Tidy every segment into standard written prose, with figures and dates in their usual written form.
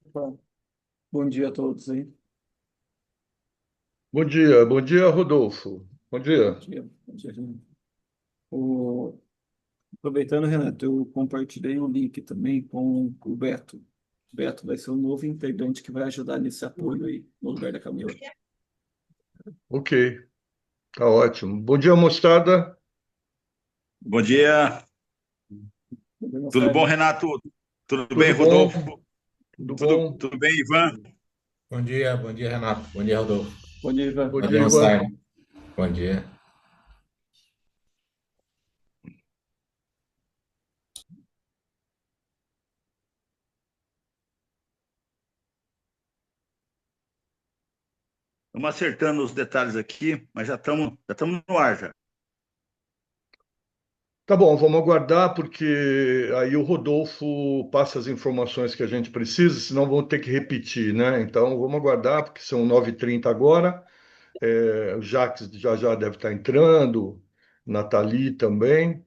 Opa, bom dia a todos aí. Bom dia, Rodolfo. Bom Bom dia. dia, bom dia, Renato. O- Aproveitando, Renato, eu compartilhei um link também com o Beto. O Beto vai ser o novo integrante que vai ajudar nesse apoio aí, no lugar da Camila. Ok, tá ótimo. Bom dia, moçada. Bom dia, Podemos tudo bom, estar. Renato? Tudo bem, Tudo bom? Rodolfo? Tudo Tudo, bom? tudo bem, Ivan? Bom dia, Renato. Bom dia, Rodolfo. Bom dia, Ivan. Bom Bom dia, dia, Ivan. Moçada. Bom dia. Estamos acertando os detalhes aqui, mas já estamos no ar já. Tá bom, vamos aguardar, porque aí o Rodolfo passa as informações que a gente precisa, senão vamos ter que repetir, né? Então vamos aguardar, porque são 9h30 agora. O Jacques já já deve estar entrando, Nathalie também.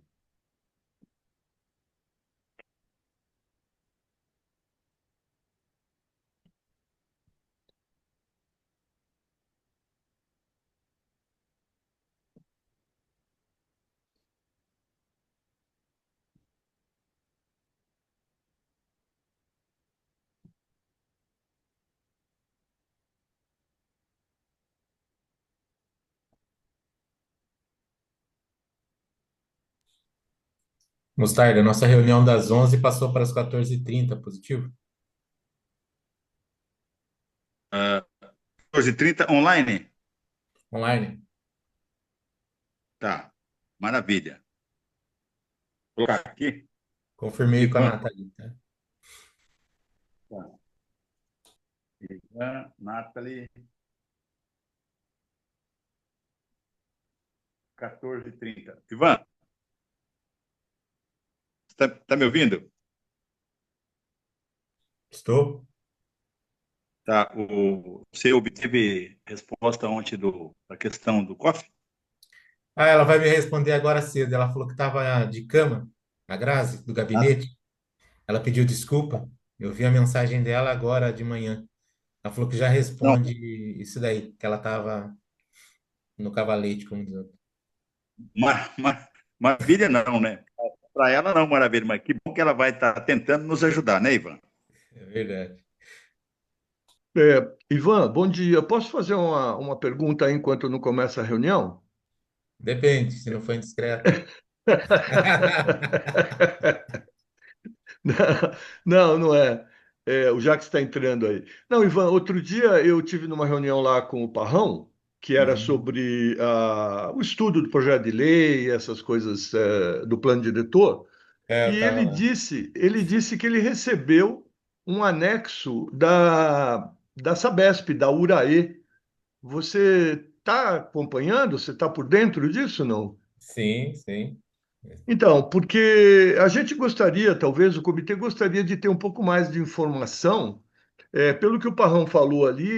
Mostarda, nossa reunião das 11 passou para as 14h30, positivo? 14h30 online? Online? Tá, maravilha. Vou colocar aqui, Confirmei com a Ivan. Nathalie, tá? Tá. Ivan, Nathalie, 14h30. Ivan, Tá me ouvindo? Estou? Tá. Você obteve resposta ontem da questão do cofre? Ah, ela vai me responder agora cedo. Ela falou que estava de cama, a Grazi, do Ah, gabinete. Ela pediu desculpa. Eu vi a mensagem dela agora de manhã. Ela falou que já não, responde isso daí, que ela estava no cavalete, como diz. maravilha não, né? Para ela não, maravilha, mas que bom que ela vai estar tentando nos ajudar, né, Ivan? É verdade. Ivan, bom dia. Posso fazer uma pergunta aí enquanto não começa a reunião? Depende, se não for indiscreto. Não, não é. O Jacques está entrando aí. Não, Ivan, outro dia eu tive numa reunião lá com o Parrão, que era Uhum. sobre o estudo do projeto de lei, essas coisas do plano diretor, É, eu e tava lá. ele disse que ele recebeu um anexo da Sabesp, da URAE. Você está acompanhando? Você está por dentro disso, não? Sim, sim. Então, porque a gente gostaria, talvez o comitê gostaria de ter um pouco mais de informação. Pelo que o Parrão falou ali,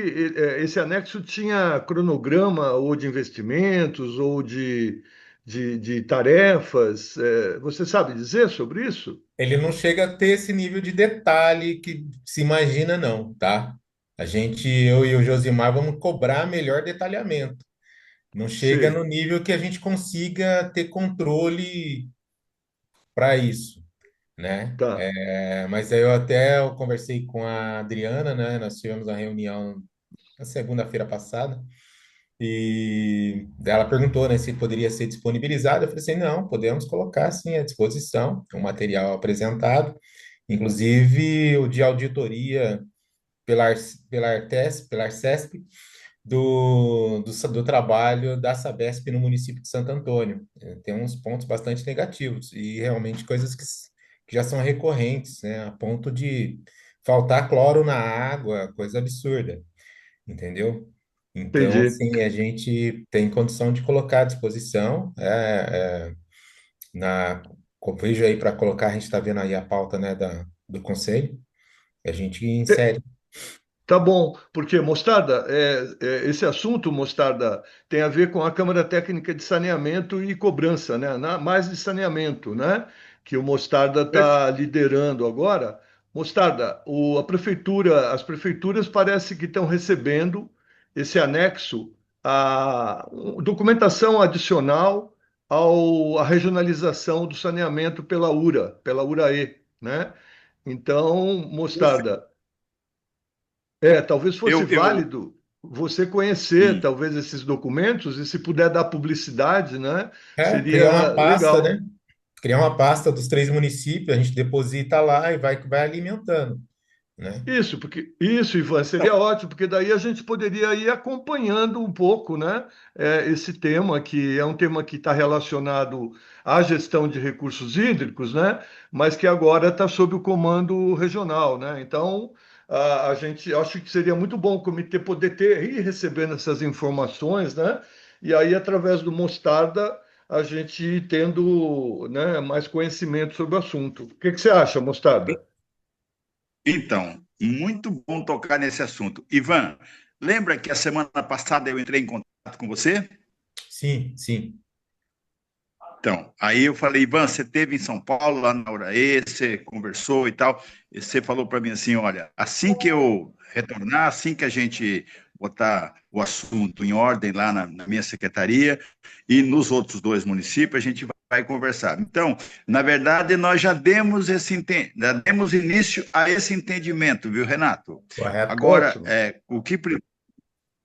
esse anexo tinha cronograma ou de investimentos ou de tarefas. Você sabe dizer sobre isso? Ele não chega a ter esse nível de detalhe que se imagina, não, tá? Eu e o Josimar, vamos cobrar melhor detalhamento. Não chega no Sim, nível que a gente consiga ter controle para isso, né? tá. Mas aí eu conversei com a Adriana, né? Nós tivemos uma reunião na segunda-feira passada e ela perguntou, né, se poderia ser disponibilizado. Eu falei assim, não, podemos colocar sim à disposição o material apresentado, inclusive o de auditoria pela, pela Artes, pela Arcesp, do trabalho da Sabesp no município de Santo Antônio. Tem uns pontos bastante negativos e realmente coisas que já são recorrentes, né, a ponto de faltar cloro na água, coisa absurda, entendeu? Então, Entendi. assim, a gente tem condição de colocar à disposição, vejo aí para colocar, a gente está vendo aí a pauta, né, do conselho, a gente insere. Tá bom, porque Mostarda, esse assunto, Mostarda, tem a ver com a Câmara Técnica de Saneamento e Cobrança, né? Mais de saneamento, né? Que o Mostarda está liderando agora. Mostarda, as prefeituras parece que estão recebendo esse anexo, documentação adicional à regionalização do saneamento pela URA, pela URAE, né? Então, Mostarda. Talvez fosse Eu, válido você conhecer, sim. talvez, esses documentos e se puder dar publicidade, né? Criar uma Seria pasta, legal. né? Criar uma pasta dos três municípios, a gente deposita lá e vai alimentando, né? Isso, Ivan, seria ótimo, porque daí a gente poderia ir acompanhando um pouco, né? Esse tema, que é um tema que está relacionado à gestão de recursos hídricos, né? Mas que agora está sob o comando regional, né? Então, a gente acho que seria muito bom o comitê poder ir recebendo essas informações, né? E aí, através do Mostarda, a gente ir tendo, né, mais conhecimento sobre o assunto. O que que você acha, Mostarda? Então, muito bom tocar nesse assunto. Ivan, lembra que a semana passada eu entrei em contato com você? Sim, sim. Então, aí eu falei, Ivan, você esteve em São Paulo, lá na URAE, você conversou e tal, e você falou para mim assim, olha, assim que eu retornar, assim que a gente botar o assunto em ordem lá na minha secretaria e nos outros dois municípios, a gente vai conversar. Então, na verdade, nós já demos início a esse entendimento, viu, Renato? Correto. Agora, Ótimo.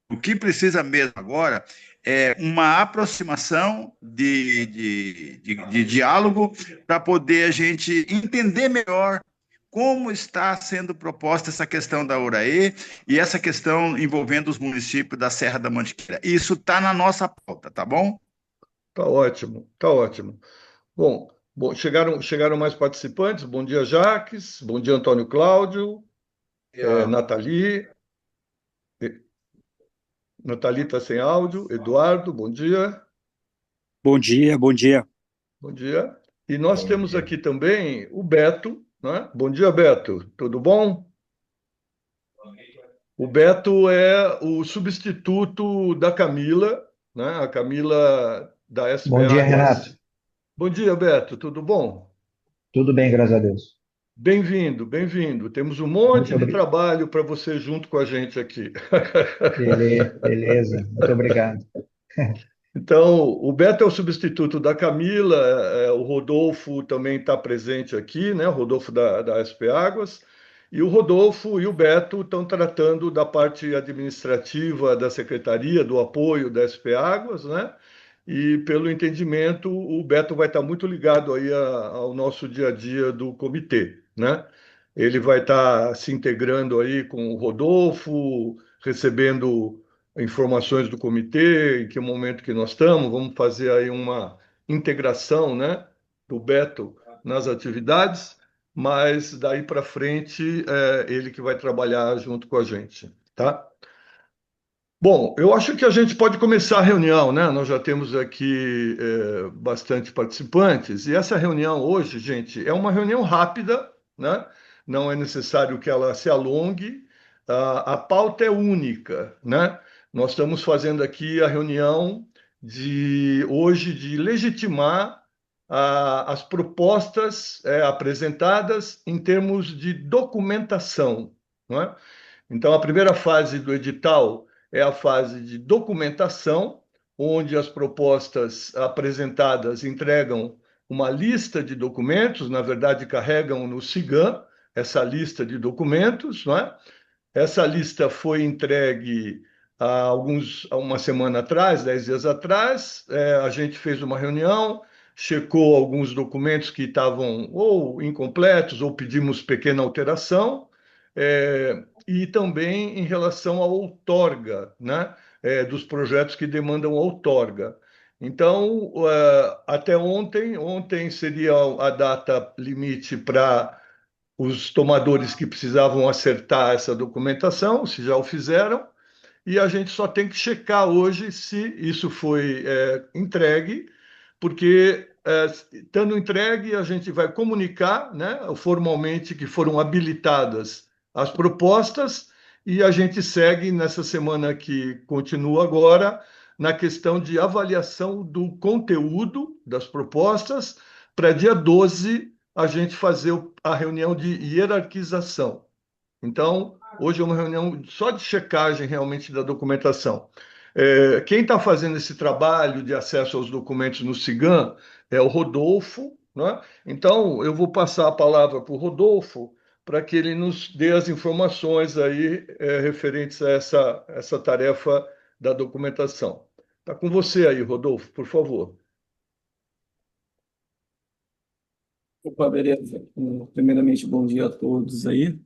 o que precisa mesmo agora é uma aproximação de diálogo para poder a gente entender melhor como está sendo proposta essa questão da URAE e essa questão envolvendo os municípios da Serra da Mantiqueira. Isso está na nossa pauta, tá bom? Tá ótimo, tá ótimo. Bom, chegaram mais participantes. Bom dia, Jaques. Bom dia, Antônio Cláudio, Nathalie. Eh, Nathalie está sem áudio. Eduardo, bom dia. Bom dia, bom dia. Bom dia. E nós Bom temos dia. aqui também o Beto, né? Bom dia, Beto. Tudo bom? O Beto é o substituto da Camila, né? A Camila da SP Bom dia, Renato. Águas. Bom dia, Beto. Tudo bom? Tudo bem, graças a Deus. Bem-vindo, bem-vindo. Temos um monte Muito de obrigado. trabalho para você junto com a gente aqui. Beleza, muito obrigado. Então, o Beto é o substituto da Camila, o Rodolfo também está presente aqui, né? O Rodolfo da SP Águas. E o Rodolfo e o Beto estão tratando da parte administrativa da secretaria, do apoio da SP Águas, né? E, pelo entendimento, o Beto vai estar muito ligado aí ao nosso dia a dia do comitê, né? Ele vai estar se integrando aí com o Rodolfo, recebendo informações do comitê, em que momento que nós estamos, vamos fazer aí uma integração, né, do Beto nas atividades, mas daí para frente é ele que vai trabalhar junto com a gente, tá? Bom, eu acho que a gente pode começar a reunião, né? Nós já temos aqui bastante participantes, e essa reunião hoje, gente, é uma reunião rápida, né? Não é necessário que ela se alongue, a pauta é única, né? Nós estamos fazendo aqui a reunião de hoje de legitimar as propostas apresentadas em termos de documentação, não é? Então, a primeira fase do edital é a fase de documentação, onde as propostas apresentadas entregam uma lista de documentos, na verdade, carregam no SIGAM essa lista de documentos, não é? Essa lista foi entregue há uma semana atrás, 10 dias atrás. A gente fez uma reunião, checou alguns documentos que estavam ou incompletos ou pedimos pequena alteração, e também em relação à outorga, né, dos projetos que demandam outorga. Então, até ontem seria a data limite para os tomadores que precisavam acertar essa documentação, se já o fizeram, e a gente só tem que checar hoje se isso foi entregue, porque estando entregue, a gente vai comunicar, né, formalmente que foram habilitadas as propostas, e a gente segue nessa semana que continua agora, na questão de avaliação do conteúdo das propostas, para dia 12 a gente fazer a reunião de hierarquização. Então, hoje é uma reunião só de checagem realmente da documentação. Quem está fazendo esse trabalho de acesso aos documentos no SIGAM é o Rodolfo, né? Então, eu vou passar a palavra para o Rodolfo para que ele nos dê as informações aí referentes a essa tarefa da documentação. Está com você aí, Rodolfo, por favor. Opa, beleza. Primeiramente, bom dia a todos aí.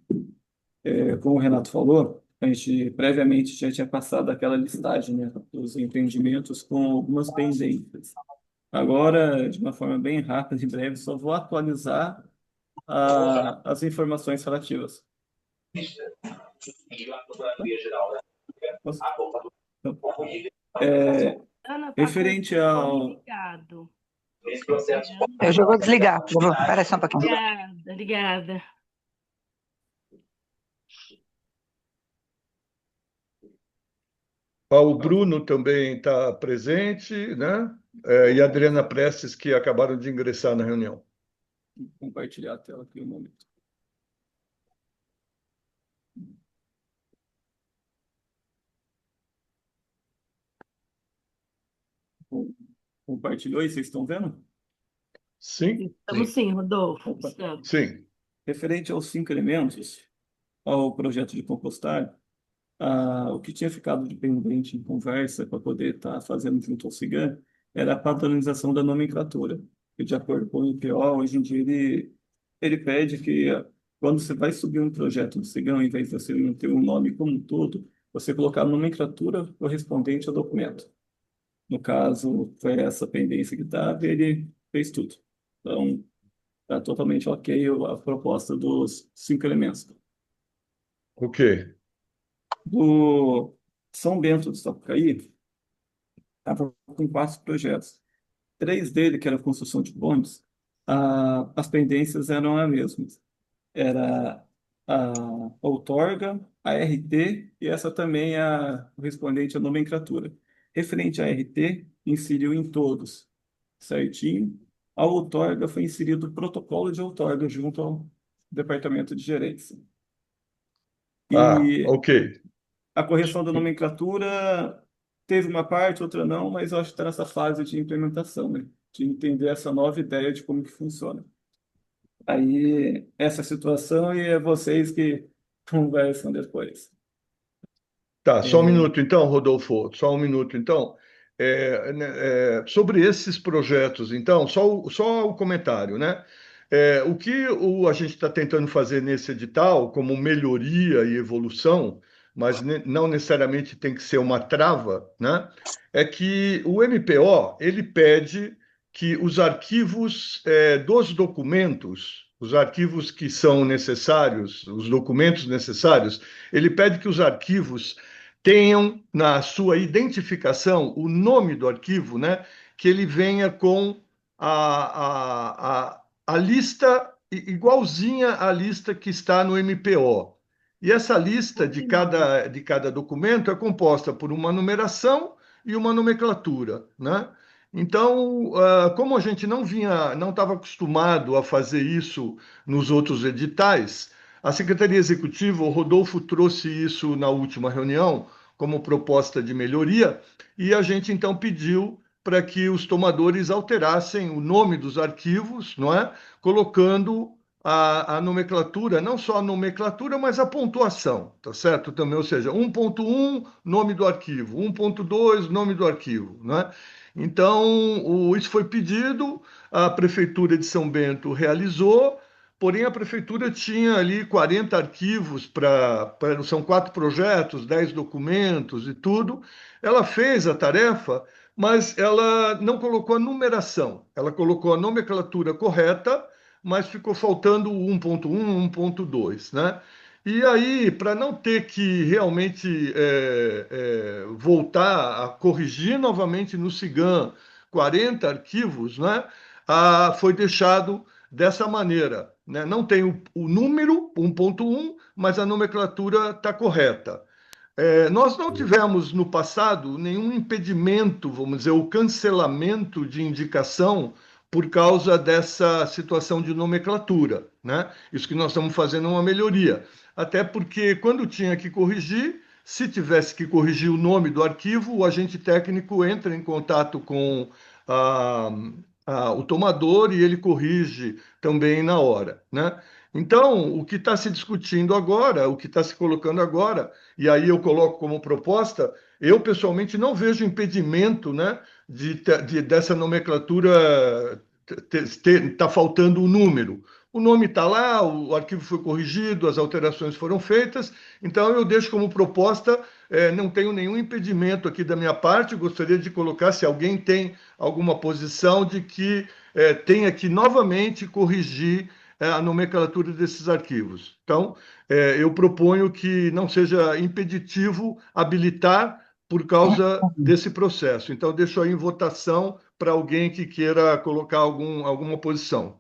Como o Renato falou, a gente previamente já tinha passado aquela listagem, né, dos entendimentos com algumas pendências. Agora, de uma forma bem rápida e breve, só vou atualizar as informações relativas. É, Ana, tá com referente o ao... fone ligado. Eu já vou desligar, por favor. Espera só um pouquinho. Obrigada, obrigada. O Bruno também está presente, né? E a Adriana Prestes, que acabaram de ingressar na reunião. Vou compartilhar a tela aqui um momento. Compartilhou aí, vocês estão vendo? Sim, Estamos sim, Rodolfo. Opa. Estamos. sim. Referente aos 5 elementos, ao projeto de compostagem, o que tinha ficado de pendente em conversa para poder estar fazendo junto ao CIGAM era a padronização da nomenclatura. E de acordo com o IPO, hoje em dia ele pede que quando você vai subir um projeto do CIGAM, em vez de você não ter um nome como um todo, você colocar a nomenclatura correspondente ao documento. No caso, foi essa pendência que estava e ele fez tudo. Então, está totalmente ok a proposta dos 5 elementos. O quê? Do São Bento do Sapucaí, estava com 4 projetos. 3 dele, que era a construção de pontes, as pendências eram as mesmas. Era a outorga, a RT e essa também é a correspondente à nomenclatura. Referente à RT, inseriu em todos, certinho. A outorga foi inserido o protocolo de outorga junto ao departamento de gerência. Ah, E ok. a correção da nomenclatura teve uma parte, outra não, mas eu acho que está nessa fase de implementação, né? De entender essa nova ideia de como que funciona. Aí, essa situação e é vocês que conversam depois. Tá, só um É, minuto então, Rodolfo, só um minuto então. Sobre esses projetos, então, só o comentário, né? O que a gente está tentando fazer nesse edital, como melhoria e evolução, mas não necessariamente tem que ser uma trava, né? É que o MPO ele pede que os arquivos dos documentos, os arquivos que são necessários, os documentos necessários, ele pede que os arquivos tenham na sua identificação o nome do arquivo, né? Que ele venha com a lista igualzinha à lista que está no MPO. E essa lista de cada documento é composta por uma numeração e uma nomenclatura, né? Então, como a gente não estava acostumado a fazer isso nos outros editais, a Secretaria Executiva, o Rodolfo trouxe isso na última reunião como proposta de melhoria, e a gente então pediu para que os tomadores alterassem o nome dos arquivos, não é? Colocando a nomenclatura, não só a nomenclatura, mas a pontuação, tá certo? Também, ou seja, 1.1, nome do arquivo, 1.2, nome do arquivo, né? Então, isso foi pedido, a Prefeitura de São Bento realizou, porém a prefeitura tinha ali 40 arquivos são 4 projetos, 10 documentos e tudo. Ela fez a tarefa, mas ela não colocou a numeração. Ela colocou a nomenclatura correta, mas ficou faltando o 1.1, 1.2, né? E aí, para não ter que realmente voltar a corrigir novamente no SIGAM 40 arquivos, né? Foi deixado dessa maneira, né? Não tem o número 1.1, mas a nomenclatura está correta. Nós não tivemos no passado nenhum impedimento, vamos dizer, o cancelamento de indicação por causa dessa situação de nomenclatura, né? Isso que nós estamos fazendo é uma melhoria. Até porque quando tinha que corrigir, se tivesse que corrigir o nome do arquivo, o agente técnico entra em contato com a, o tomador e ele corrige também na hora, né? Então, o que está se discutindo agora, o que está se colocando agora, e aí eu coloco como proposta, eu pessoalmente não vejo impedimento, né, dessa nomenclatura tá faltando o número. O nome está lá, o arquivo foi corrigido, as alterações foram feitas, então eu deixo como proposta, não tenho nenhum impedimento aqui da minha parte, gostaria de colocar, se alguém tem alguma posição, de que tenha que novamente corrigir a nomenclatura desses arquivos. Então, eu proponho que não seja impeditivo habilitar por causa desse processo. Então, deixo aí em votação para alguém que queira colocar alguma posição.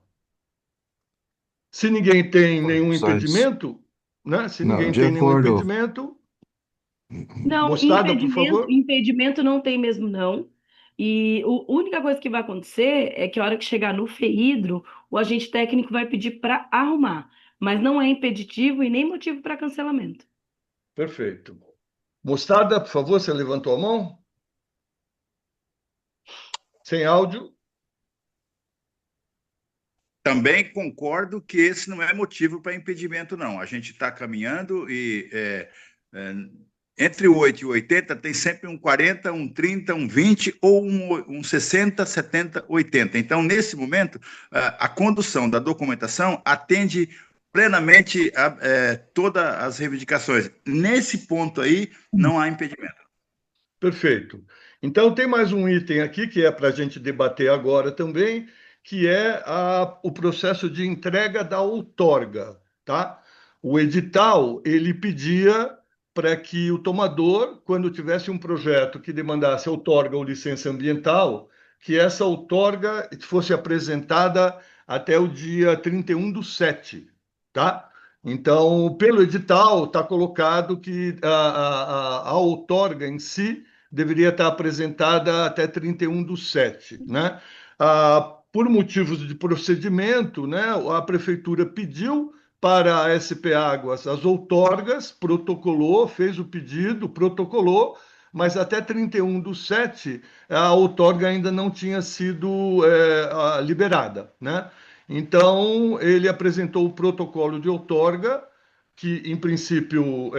Se ninguém tem nenhum Posições. impedimento, né? Se Não, ninguém de tem nenhum acordo. impedimento, Não, Mostarda, por favor. impedimento não tem mesmo, não. E a única coisa que vai acontecer é que a hora que chegar no FEIDRO, o agente técnico vai pedir para arrumar. Mas não é impeditivo e nem motivo para cancelamento. Perfeito. Mostarda, por favor, você levantou a mão? Sem áudio? Também concordo que esse não é motivo para impedimento, não. A gente está caminhando e entre o 8 e o 80 tem sempre um 40, um 30, um 20 ou um 60, 70, 80. Então, nesse momento, a condução da documentação atende plenamente a todas as reivindicações. Nesse ponto aí, não há impedimento. Perfeito. Então, tem mais um item aqui que é para a gente debater agora também, que é o processo de entrega da outorga, tá? O edital, ele pedia para que o tomador, quando tivesse um projeto que demandasse outorga ou licença ambiental, que essa outorga fosse apresentada até o dia 31/7, tá? Então, pelo edital, está colocado que a outorga em si deveria estar apresentada até 31/7, né? Por motivos de procedimento, né, a prefeitura pediu para a SP Águas as outorgas, protocolou, fez o pedido, protocolou, mas até 31/7 a outorga ainda não tinha sido liberada, né? Então, ele apresentou o protocolo de outorga, que em princípio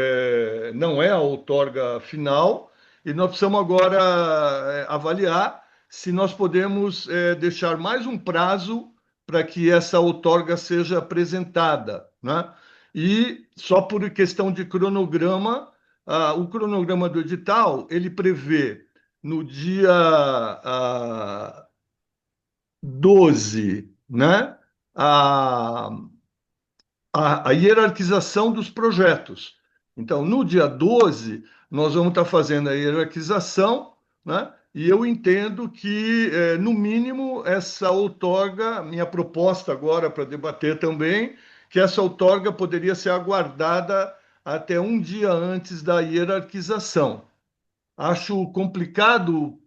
não é a outorga final, e nós precisamos agora avaliar se nós podemos deixar mais um prazo para que essa outorga seja apresentada, né? E só por questão de cronograma, o cronograma do edital, ele prevê no dia 12, né? A, a hierarquização dos projetos. Então, no dia 12, nós vamos estar fazendo a hierarquização, né? E eu entendo que, no mínimo, essa outorga, minha proposta agora para debater também, que essa outorga poderia ser aguardada até um dia antes da hierarquização. Acho complicado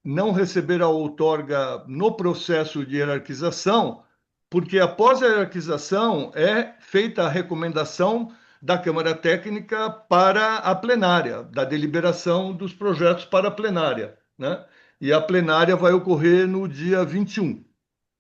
não receber a outorga no processo de hierarquização, porque após a hierarquização é feita a recomendação da Câmara Técnica para a plenária, da deliberação dos projetos para a plenária, né? E a plenária vai ocorrer no dia 21.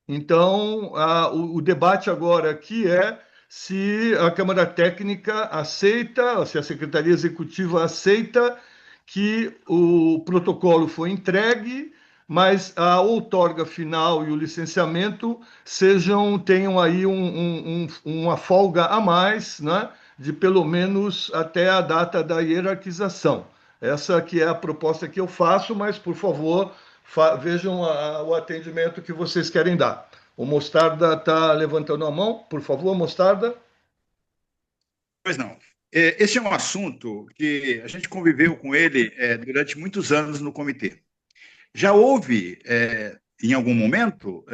Então, o debate agora aqui é se a Câmara Técnica aceita, se a Secretaria Executiva aceita que o protocolo foi entregue, mas a outorga final e o licenciamento tenham aí uma folga a mais, né, de pelo menos até a data da hierarquização. Essa que é a proposta que eu faço, mas, por favor, vejam o atendimento que vocês querem dar. O Mostarda está levantando a mão. Por favor, Mostarda. Pois não. Esse é um assunto que a gente conviveu com ele durante muitos anos no comitê. Já houve, em algum momento,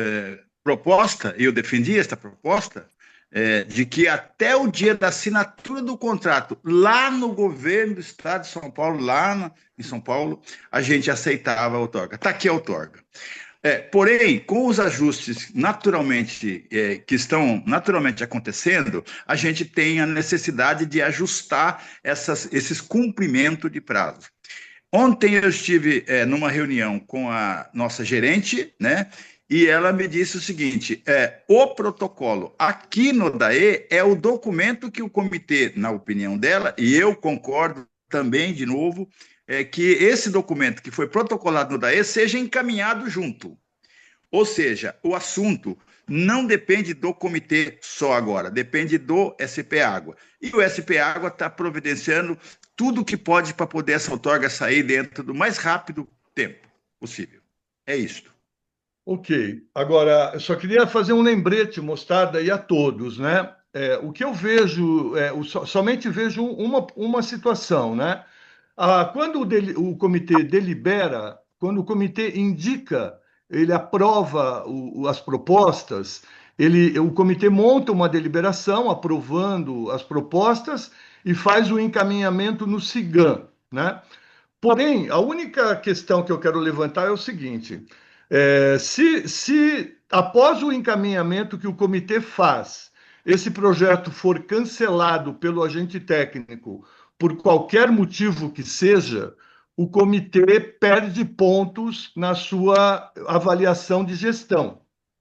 proposta, e eu defendi esta proposta, de que até o dia da assinatura do contrato, lá no governo do estado de São Paulo, em São Paulo, a gente aceitava a outorga. Está aqui a outorga. Porém, com os ajustes naturalmente que estão naturalmente acontecendo, a gente tem a necessidade de ajustar esses cumprimentos de prazo. Ontem eu estive numa reunião com a nossa gerente, né? E ela me disse o seguinte: o protocolo aqui no DAE é o documento que o comitê, na opinião dela, e eu concordo também, de novo, que esse documento que foi protocolado no DAE seja encaminhado junto. Ou seja, o assunto não depende do comitê só agora, depende do SP Água. E o SP Água está providenciando tudo o que pode para poder essa outorga sair dentro do mais rápido tempo possível. É isso. Ok. Agora, eu só queria fazer um lembrete, Mostarda, e a todos, né? O que eu vejo, somente vejo uma situação, né? Quando o comitê delibera, quando o comitê indica, ele aprova as propostas, o comitê monta uma deliberação aprovando as propostas e faz o encaminhamento no SIGAM, né? Porém, a única questão que eu quero levantar é o seguinte: se após o encaminhamento que o comitê faz, esse projeto for cancelado pelo agente técnico por qualquer motivo que seja, o comitê perde pontos na sua avaliação de gestão,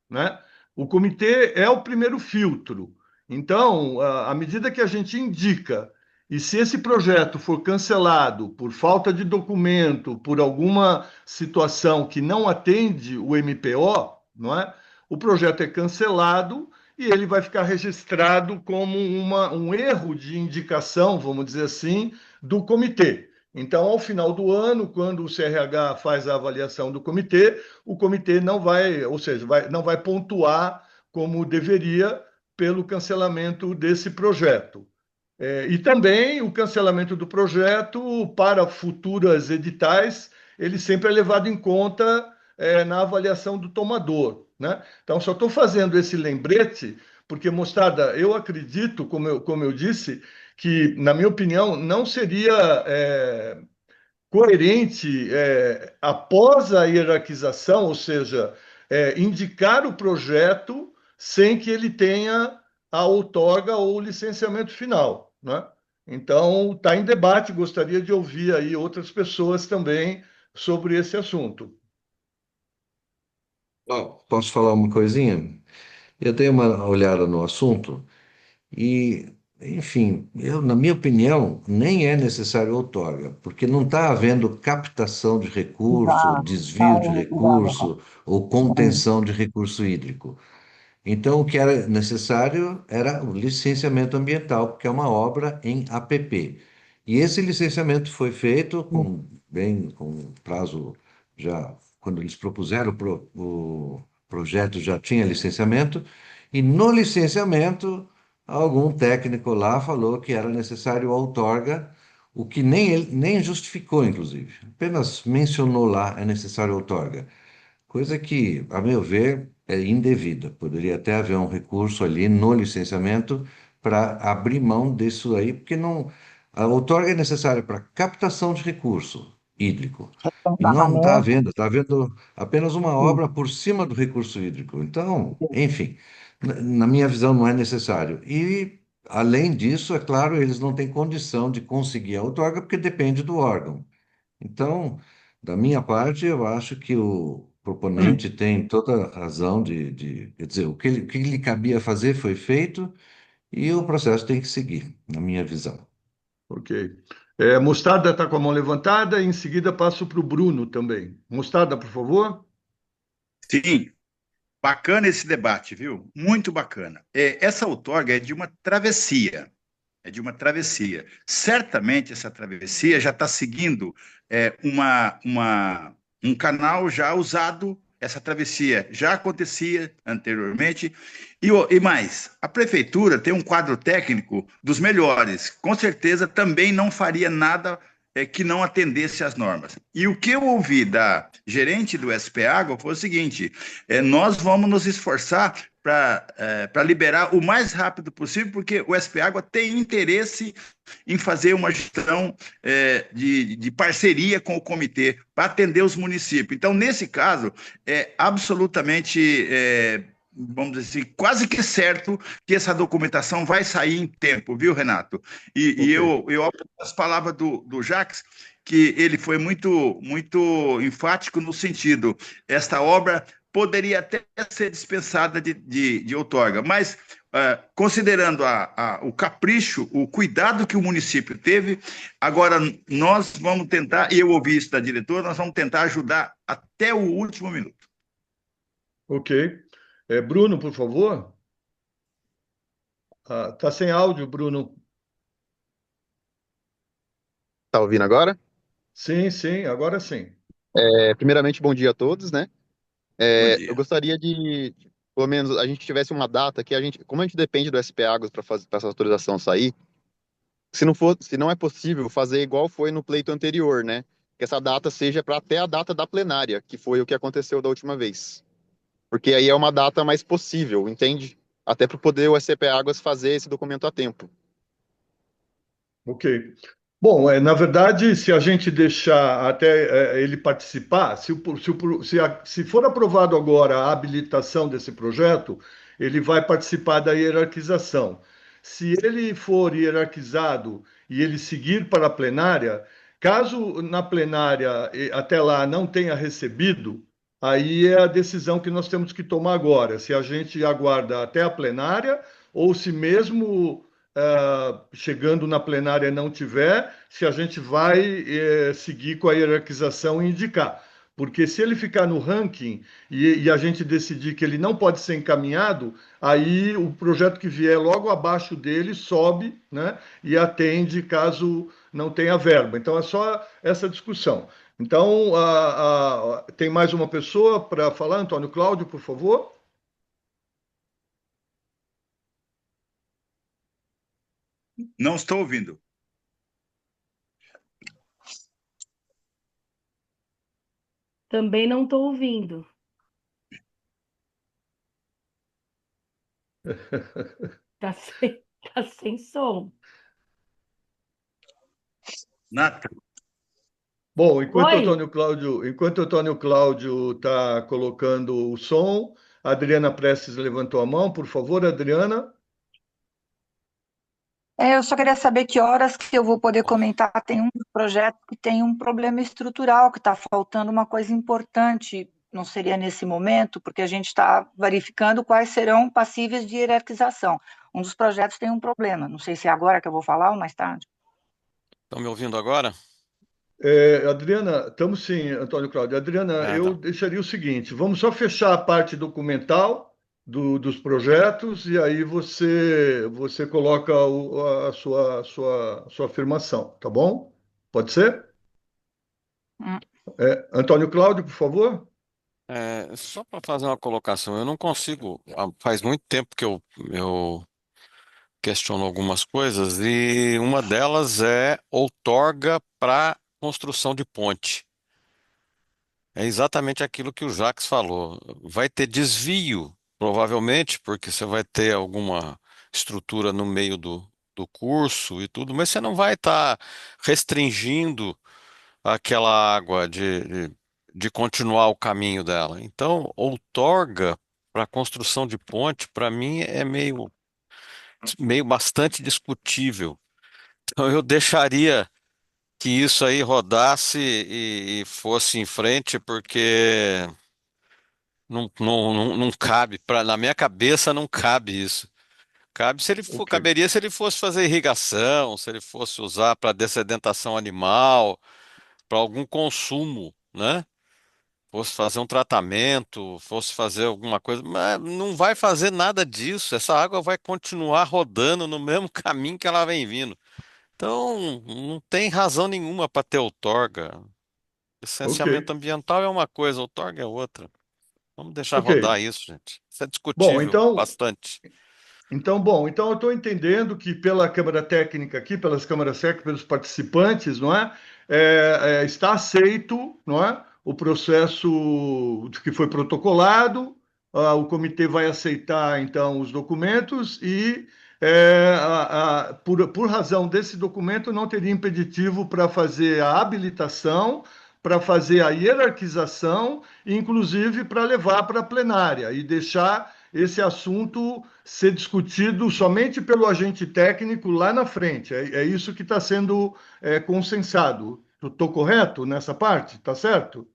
né? O comitê é o primeiro filtro. Então, à medida que a gente indica, e se esse projeto for cancelado por falta de documento, por alguma situação que não atende o MPO, não é? O projeto é cancelado e ele vai ficar registrado como um erro de indicação, vamos dizer assim, do comitê. Então, ao final do ano, quando o CRH faz a avaliação do comitê, o comitê não vai, ou seja, não vai pontuar como deveria pelo cancelamento desse projeto. E também o cancelamento do projeto para futuras editais, ele sempre é levado em conta na avaliação do tomador. né? Então, só estou fazendo esse lembrete, porque, Mostarda, eu acredito, como eu disse, que, na minha opinião, não seria coerente após a hierarquização, ou seja, indicar o projeto sem que ele tenha a outorga ou o licenciamento final, né? Então, está em debate, gostaria de ouvir aí outras pessoas também sobre esse assunto. Ó, posso falar uma coisinha? Eu dei uma olhada no assunto e, enfim, na minha opinião, nem é necessário outorga, porque não está havendo captação de recurso, desvio de recurso ou contenção de recurso hídrico. Então, o que era necessário era o licenciamento ambiental, porque é uma obra em APP. E esse licenciamento foi feito com prazo já, quando eles propuseram o projeto já tinha licenciamento, e no licenciamento, algum técnico lá falou que era necessário a outorga, o que nem ele nem justificou, inclusive. Apenas mencionou lá é necessário a outorga. Coisa que, a meu ver, é indevida. Poderia até haver um recurso ali no licenciamento para abrir mão disso aí, porque não, a outorga é necessária para captação de recurso hídrico. E não está havendo apenas uma obra por cima do recurso hídrico. Então, enfim, na minha visão, não é necessário. E, além disso, é claro, eles não têm condição de conseguir a outorga, porque depende do órgão. Então, da minha parte, eu acho que o proponente tem toda a razão quer dizer, o que lhe cabia fazer foi feito e o processo tem que seguir, na minha visão. Ok. Mostarda está com a mão levantada, e em seguida passo para o Bruno também. Mostarda, por favor. Sim, bacana esse debate, viu? Muito bacana. Essa outorga é de uma travessia. É de uma travessia. Certamente essa travessia já está seguindo um canal já usado. Essa travessia já acontecia anteriormente. E mais, a prefeitura tem um quadro técnico dos melhores. Com certeza também não faria nada que não atendesse às normas. E o que eu ouvi da gerente do SP Água foi o seguinte: nós vamos nos esforçar para liberar o mais rápido possível, porque o SP Água tem interesse em fazer uma gestão de parceria com o comitê para atender os municípios. Então, nesse caso, é absolutamente, vamos dizer assim, quase que certo que essa documentação vai sair em tempo, viu, Renato? E Ok. eu as palavras do Jacques, que ele foi muito enfático no sentido, esta obra poderia até ser dispensada de outorga, mas considerando o capricho, o cuidado que o município teve, agora nós vamos tentar, e eu ouvi isso da diretora, nós vamos tentar ajudar até o último minuto. Ok. Bruno, por favor. Tá sem áudio, Bruno. Tá ouvindo agora? Sim, sim, agora sim. Primeiramente, bom dia a todos, né? Bom Eu dia. gostaria de, pelo menos, a gente tivesse uma data que como a gente depende do SP Águas para essa autorização sair, se não é possível fazer igual foi no pleito anterior, né? Que essa data seja para até a data da plenária, que foi o que aconteceu da última vez. Porque aí é uma data mais possível, entende? Até para poder o SP Águas fazer esse documento a tempo. Ok. Bom, na verdade, se a gente deixar até ele participar, se for aprovado agora a habilitação desse projeto, ele vai participar da hierarquização. Se ele for hierarquizado e ele seguir para a plenária, caso na plenária até lá não tenha recebido, aí é a decisão que nós temos que tomar agora, se a gente aguarda até a plenária ou se mesmo chegando na plenária não tiver, se a gente vai seguir com a hierarquização e indicar. Porque se ele ficar no ranking e a gente decidir que ele não pode ser encaminhado, aí o projeto que vier logo abaixo dele sobe, né, e atende caso não tenha verba. Então é só essa discussão. Então, tem mais uma pessoa para falar? Antônio Cláudio, por favor. Não estou ouvindo. Também não estou ouvindo. Tá sem, tá sem som. Nata, Bom, Oi? Enquanto o Antônio Cláudio está colocando o som, a Adriana Prestes levantou a mão. Por favor, Adriana. Eu só queria saber que horas que eu vou poder comentar. Tem um projeto que tem um problema estrutural, que está faltando uma coisa importante. Não seria nesse momento, porque a gente está verificando quais serão passíveis de hierarquização. Um dos projetos tem um problema. Não sei se é agora que eu vou falar ou mais tarde. Estão me ouvindo agora? Adriana, estamos sim, Antônio Cláudio. Adriana, eu Tá. deixaria o seguinte: vamos só fechar a parte documental dos projetos e aí você coloca a sua afirmação, tá bom? Pode ser? Hum. Antônio Cláudio, por favor. Só para fazer uma colocação, eu não consigo. Faz muito tempo que eu questiono algumas coisas e uma delas é outorga para construção de ponte. É exatamente aquilo que o Jacques falou. Vai ter desvio, provavelmente, porque você vai ter alguma estrutura no meio do curso e tudo, mas você não vai estar restringindo aquela água de continuar o caminho dela. Então, outorga para construção de ponte, para mim, é meio bastante discutível. Então, eu deixaria que isso aí rodasse e fosse em frente, porque não cabe, na minha cabeça não cabe isso. Ok, Caberia se ele fosse fazer irrigação, se ele fosse usar para dessedentação animal, para algum consumo, né? Fosse fazer um tratamento, fosse fazer alguma coisa, mas não vai fazer nada disso. Essa água vai continuar rodando no mesmo caminho que ela vem vindo. Então, não tem razão nenhuma para ter outorga. ok, Licenciamento ambiental é uma coisa, outorga é outra. Vamos deixar ok. rodar isso, gente. Isso é Bom, discutível então, bastante. Então eu estou entendendo que pela Câmara Técnica aqui, pelas câmaras técnicas, pelos participantes, não é? Está aceito, não é? O processo que foi protocolado, o comitê vai aceitar, então, os documentos e, por razão desse documento, não teria impeditivo para fazer a habilitação, para fazer a hierarquização, e, inclusive, para levar para a plenária e deixar esse assunto ser discutido somente pelo agente técnico lá na frente. É isso que está sendo consensado. Estou correto nessa parte? Tá certo?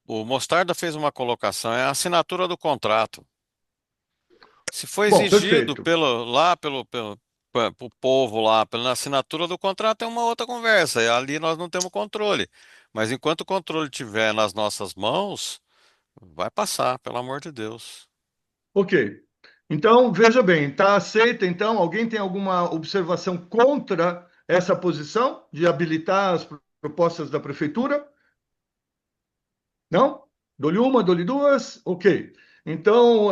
O Mostarda fez uma colocação, é a assinatura do contrato. Se for Bom, exigido perfeito. pro povo lá, pela assinatura do contrato, é uma outra conversa. E ali nós não temos controle. Mas enquanto o controle estiver nas nossas mãos, vai passar, pelo amor de Deus. Ok. Então, veja bem, está aceita, então, alguém tem alguma observação contra essa posição de habilitar as propostas da prefeitura? Não? Dou-lhe uma, dou-lhe duas? Ok. Então,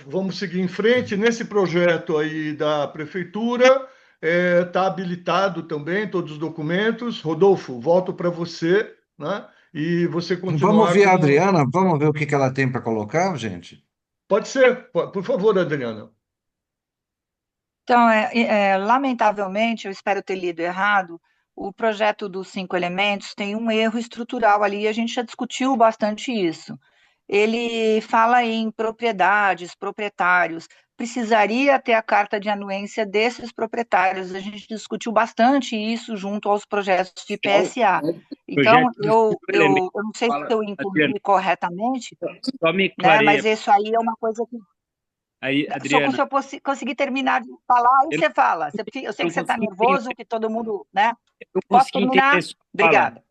vamos seguir em frente. Nesse projeto aí da prefeitura, está habilitado também todos os documentos. Rodolfo, volto para você, né? E você Vamos continuar ver a com. Adriana, vamos ver o que que ela tem para colocar, gente? Pode ser, por favor, Adriana. Então, lamentavelmente, eu espero ter lido errado, o projeto dos 5 elementos tem um erro estrutural ali, e a gente já discutiu bastante isso. Ele fala em propriedades, proprietários, precisaria ter a carta de anuência desses proprietários, a gente discutiu bastante isso junto aos projetos de PSA. O Então, projeto dos cinco elementos eu não sei se fala, eu Adriana, entendi corretamente, só me né, clareia. mas isso aí é uma coisa que Aí, só Adriana, se eu conseguir terminar de falar, aí eu você fala. Eu sei não que você está consegui nervoso, entender, que todo mundo, né? eu não Posso consegui entender terminar? sua fala. Obrigada.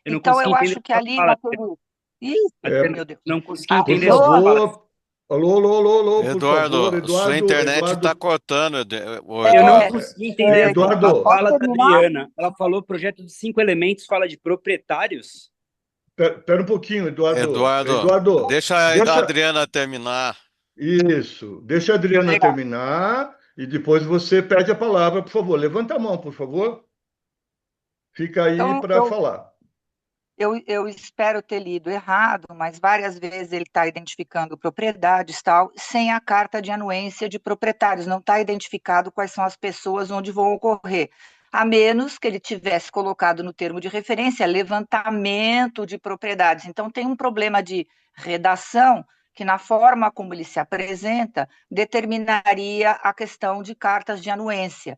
Eu não Então, consegui eu entender acho que sua ali fala, naquele. Ih, Adriana, meu Deus. não consegui Ah, Por entender sua fala. favor. Alô, alô, alô, alô, por favor, Eduardo, sua Eduardo, internet está Eduardo, cortando, ô Eu não Eduardo. consegui entender a Eduardo, posso fala da terminar? Adriana. Ela falou projeto dos 5 elementos, fala de proprietários. pera um pouquinho, Eduardo. Eduardo, Eduardo, deixa a deixa. Adriana terminar. Isso, deixa a Adriana Obrigada. terminar e depois você pede a palavra, por favor. Levanta a mão, por favor. Fica aí Então, para falar. Eu espero ter lido errado, mas várias vezes ele está identificando propriedades tal, sem a carta de anuência de proprietários, não está identificado quais são as pessoas onde vão ocorrer, a menos que ele tivesse colocado no termo de referência levantamento de propriedades. Então tem um problema de redação que, na forma como ele se apresenta, determinaria a questão de cartas de anuência.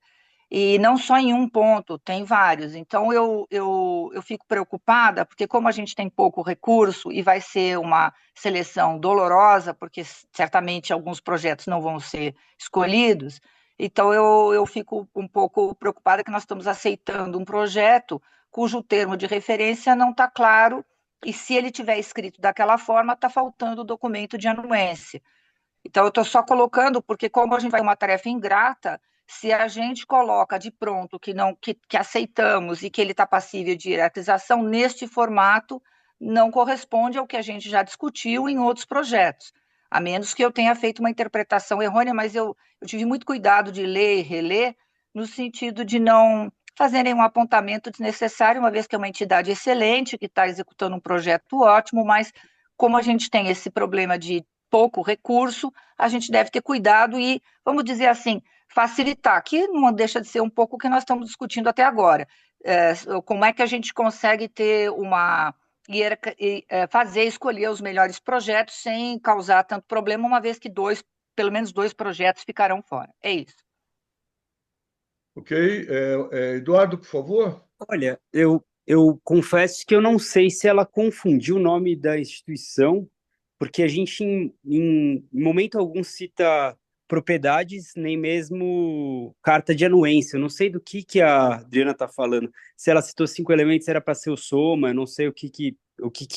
E não só em um ponto, tem vários. Então, eu fico preocupada, porque como a gente tem pouco recurso e vai ser uma seleção dolorosa, porque certamente alguns projetos não vão ser escolhidos, então eu fico um pouco preocupada que nós estamos aceitando um projeto cujo termo de referência não está claro, e se ele tiver escrito daquela forma, está faltando o documento de anuência. Então, eu estou só colocando, porque como a gente vai uma tarefa ingrata, se a gente coloca de pronto que aceitamos e que ele está passível de hierarquização, neste formato, não corresponde ao que a gente já discutiu em outros projetos, a menos que eu tenha feito uma interpretação errônea, mas eu tive muito cuidado de ler e reler, no sentido de não fazer nenhum apontamento desnecessário, uma vez que é uma entidade excelente, que está executando um projeto ótimo, mas como a gente tem esse problema de pouco recurso, a gente deve ter cuidado e, vamos dizer assim, facilitar, que não deixa de ser um pouco o que nós estamos discutindo até agora. Como é que a gente consegue ter fazer escolher os melhores projetos sem causar tanto problema, uma vez que pelo menos dois projetos ficarão fora. É isso. Ok. Eduardo, por favor. Olha, eu confesso que eu não sei se ela confundiu o nome da instituição, porque a gente em momento algum cita propriedades, nem mesmo carta de anuência. Eu não sei do que a Adriana está falando. Se ela citou 5 elementos, era para ser o soma, eu não sei o que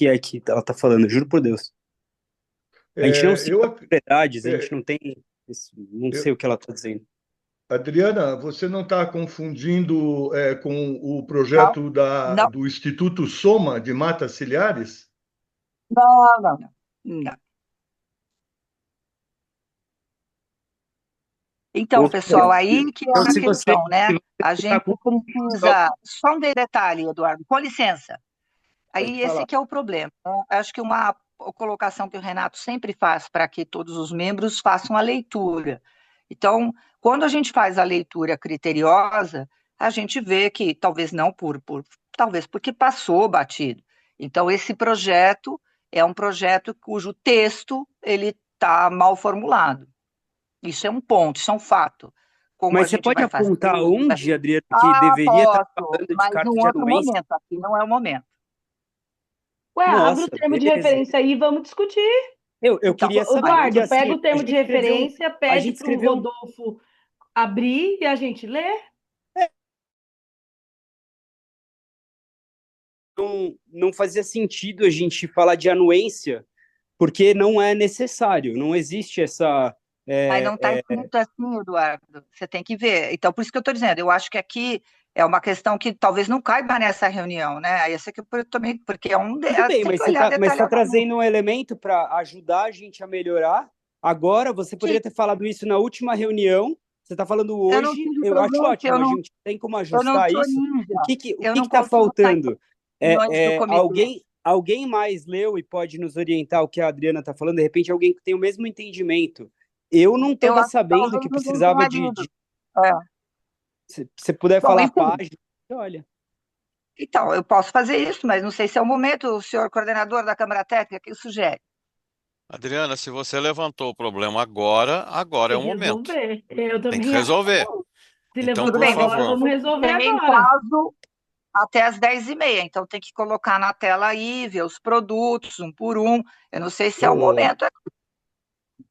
é que ela está falando, juro por Deus. A gente não cita propriedades, a gente não tem. Não sei o que ela está dizendo. Adriana, você não está confundindo com o projeto Não. do Instituto Soma de Matas Ciliares? Não. Então, pessoal, aí que é a questão, né? A gente precisa. Só um detalhe, Eduardo, com licença. Aí esse que é o problema. Acho que uma colocação que o Renato sempre faz para que todos os membros façam a leitura. Então, quando a gente faz a leitura criteriosa, a gente vê que talvez não talvez porque passou batido. Então, esse projeto é um projeto cujo texto ele está mal formulado. Isso é um ponto, isso é um fato. Como Mas você pode apontar onde, Adriana, que deveria estar falando de mas carta em de outro anuência? momento, aqui não é o momento. Ué, abre Nossa, o termo de beleza. referência aí e vamos discutir. Eu queria saber, porque Eduardo, assim, pega o a termo de gente escreveu, referência, a pede gente para o escreveu Rodolfo abrir e a gente lê. não fazia sentido a gente falar de anuência, porque não é necessário, não existe essa. Mas não está escrito assim, Eduardo. Você tem que ver. Então, por isso que eu estou dizendo, eu acho que aqui é uma questão que talvez não caiba nessa reunião, né? Esse aqui eu também, porque Tudo bem, tem mas que você olhar está detalhadamente. trazendo um elemento para ajudar a gente a melhorar. Agora, você poderia ter falado isso na última reunião. Você está falando Eu não hoje, tive eu acho presente, ótimo, a gente tem como eu não ajustar sou isso. ninja. O que Eu não está consigo estar em faltando? reuniões do comitê. Alguém mais leu e pode nos orientar o que a Adriana está falando? De repente, alguém que tem o mesmo entendimento. Eu não Eu estava acho que sabendo talvez que ninguém precisava tenha lido. Se você puder Bom, falar a enfim. página, olha. Então, eu posso fazer isso, mas não sei se é o momento. O senhor coordenador da Câmara Técnica, que sugere? Adriana, se você levantou o problema agora é Tem o que momento. resolver. Eu Tem que também acho. resolver. Se Então, Tudo levantou por bem, agora, favor. vamos resolver tem agora. prazo até as 10h30, então tem que colocar na tela aí, ver os produtos, um por um. Eu não sei se é o momento.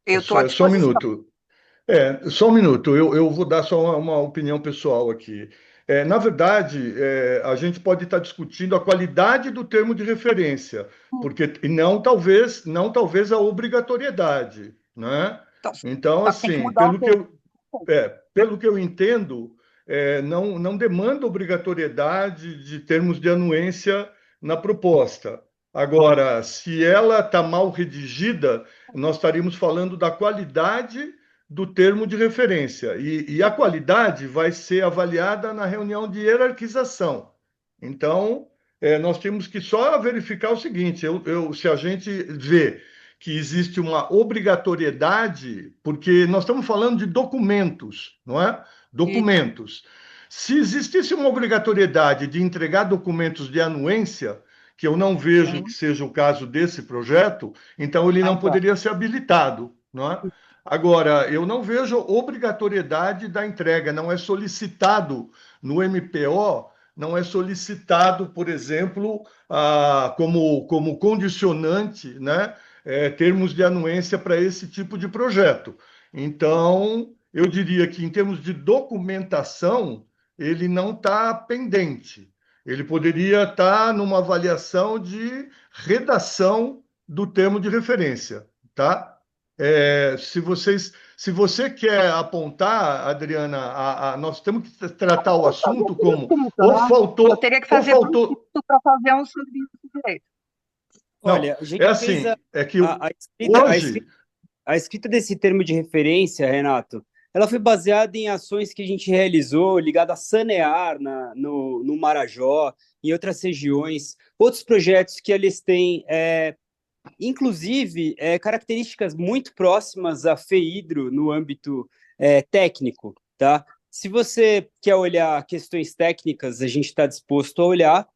Eu estou à Só um disposição. minuto. Só um minuto. Eu vou dar só uma opinião pessoal aqui. Na verdade, a gente pode estar discutindo a qualidade do termo de referência, porque e não talvez a obrigatoriedade, né? Então, Só que tem que assim, mudar o termo. pelo que eu entendo, não demanda obrigatoriedade de termos de anuência na proposta. Agora, se ela está mal redigida, nós estaríamos falando da qualidade do termo de referência. E a qualidade vai ser avaliada na reunião de hierarquização. Então, nós temos que só verificar o seguinte: se a gente vê que existe uma obrigatoriedade, porque nós estamos falando de documentos, não é? Documentos. Se existisse uma obrigatoriedade de entregar documentos de anuência, que eu não vejo que seja o caso desse projeto, então ele não poderia ser habilitado, não é? Agora, eu não vejo obrigatoriedade da entrega, não é solicitado no MPO, não é solicitado, por exemplo, como condicionante, né, termos de anuência para esse tipo de projeto. Então, eu diria que, em termos de documentação, ele não está pendente. Ele poderia estar numa avaliação de redação do termo de referência, tá? Se você quer apontar, Adriana, nós temos que tratar o assunto como ou faltou, eu teria que fazer para fazer um serviço direito. Não, Olha, a gente é assim, fez é que hoje... hoje... A escrita desse termo de referência, Renato, ela foi baseada em ações que a gente realizou ligada a Sanear no Marajó, em outras regiões, outros projetos que eles têm, inclusive, características muito próximas à FEHIDRO no âmbito técnico, tá? Se você quer olhar questões técnicas, a gente está disposto a olhar.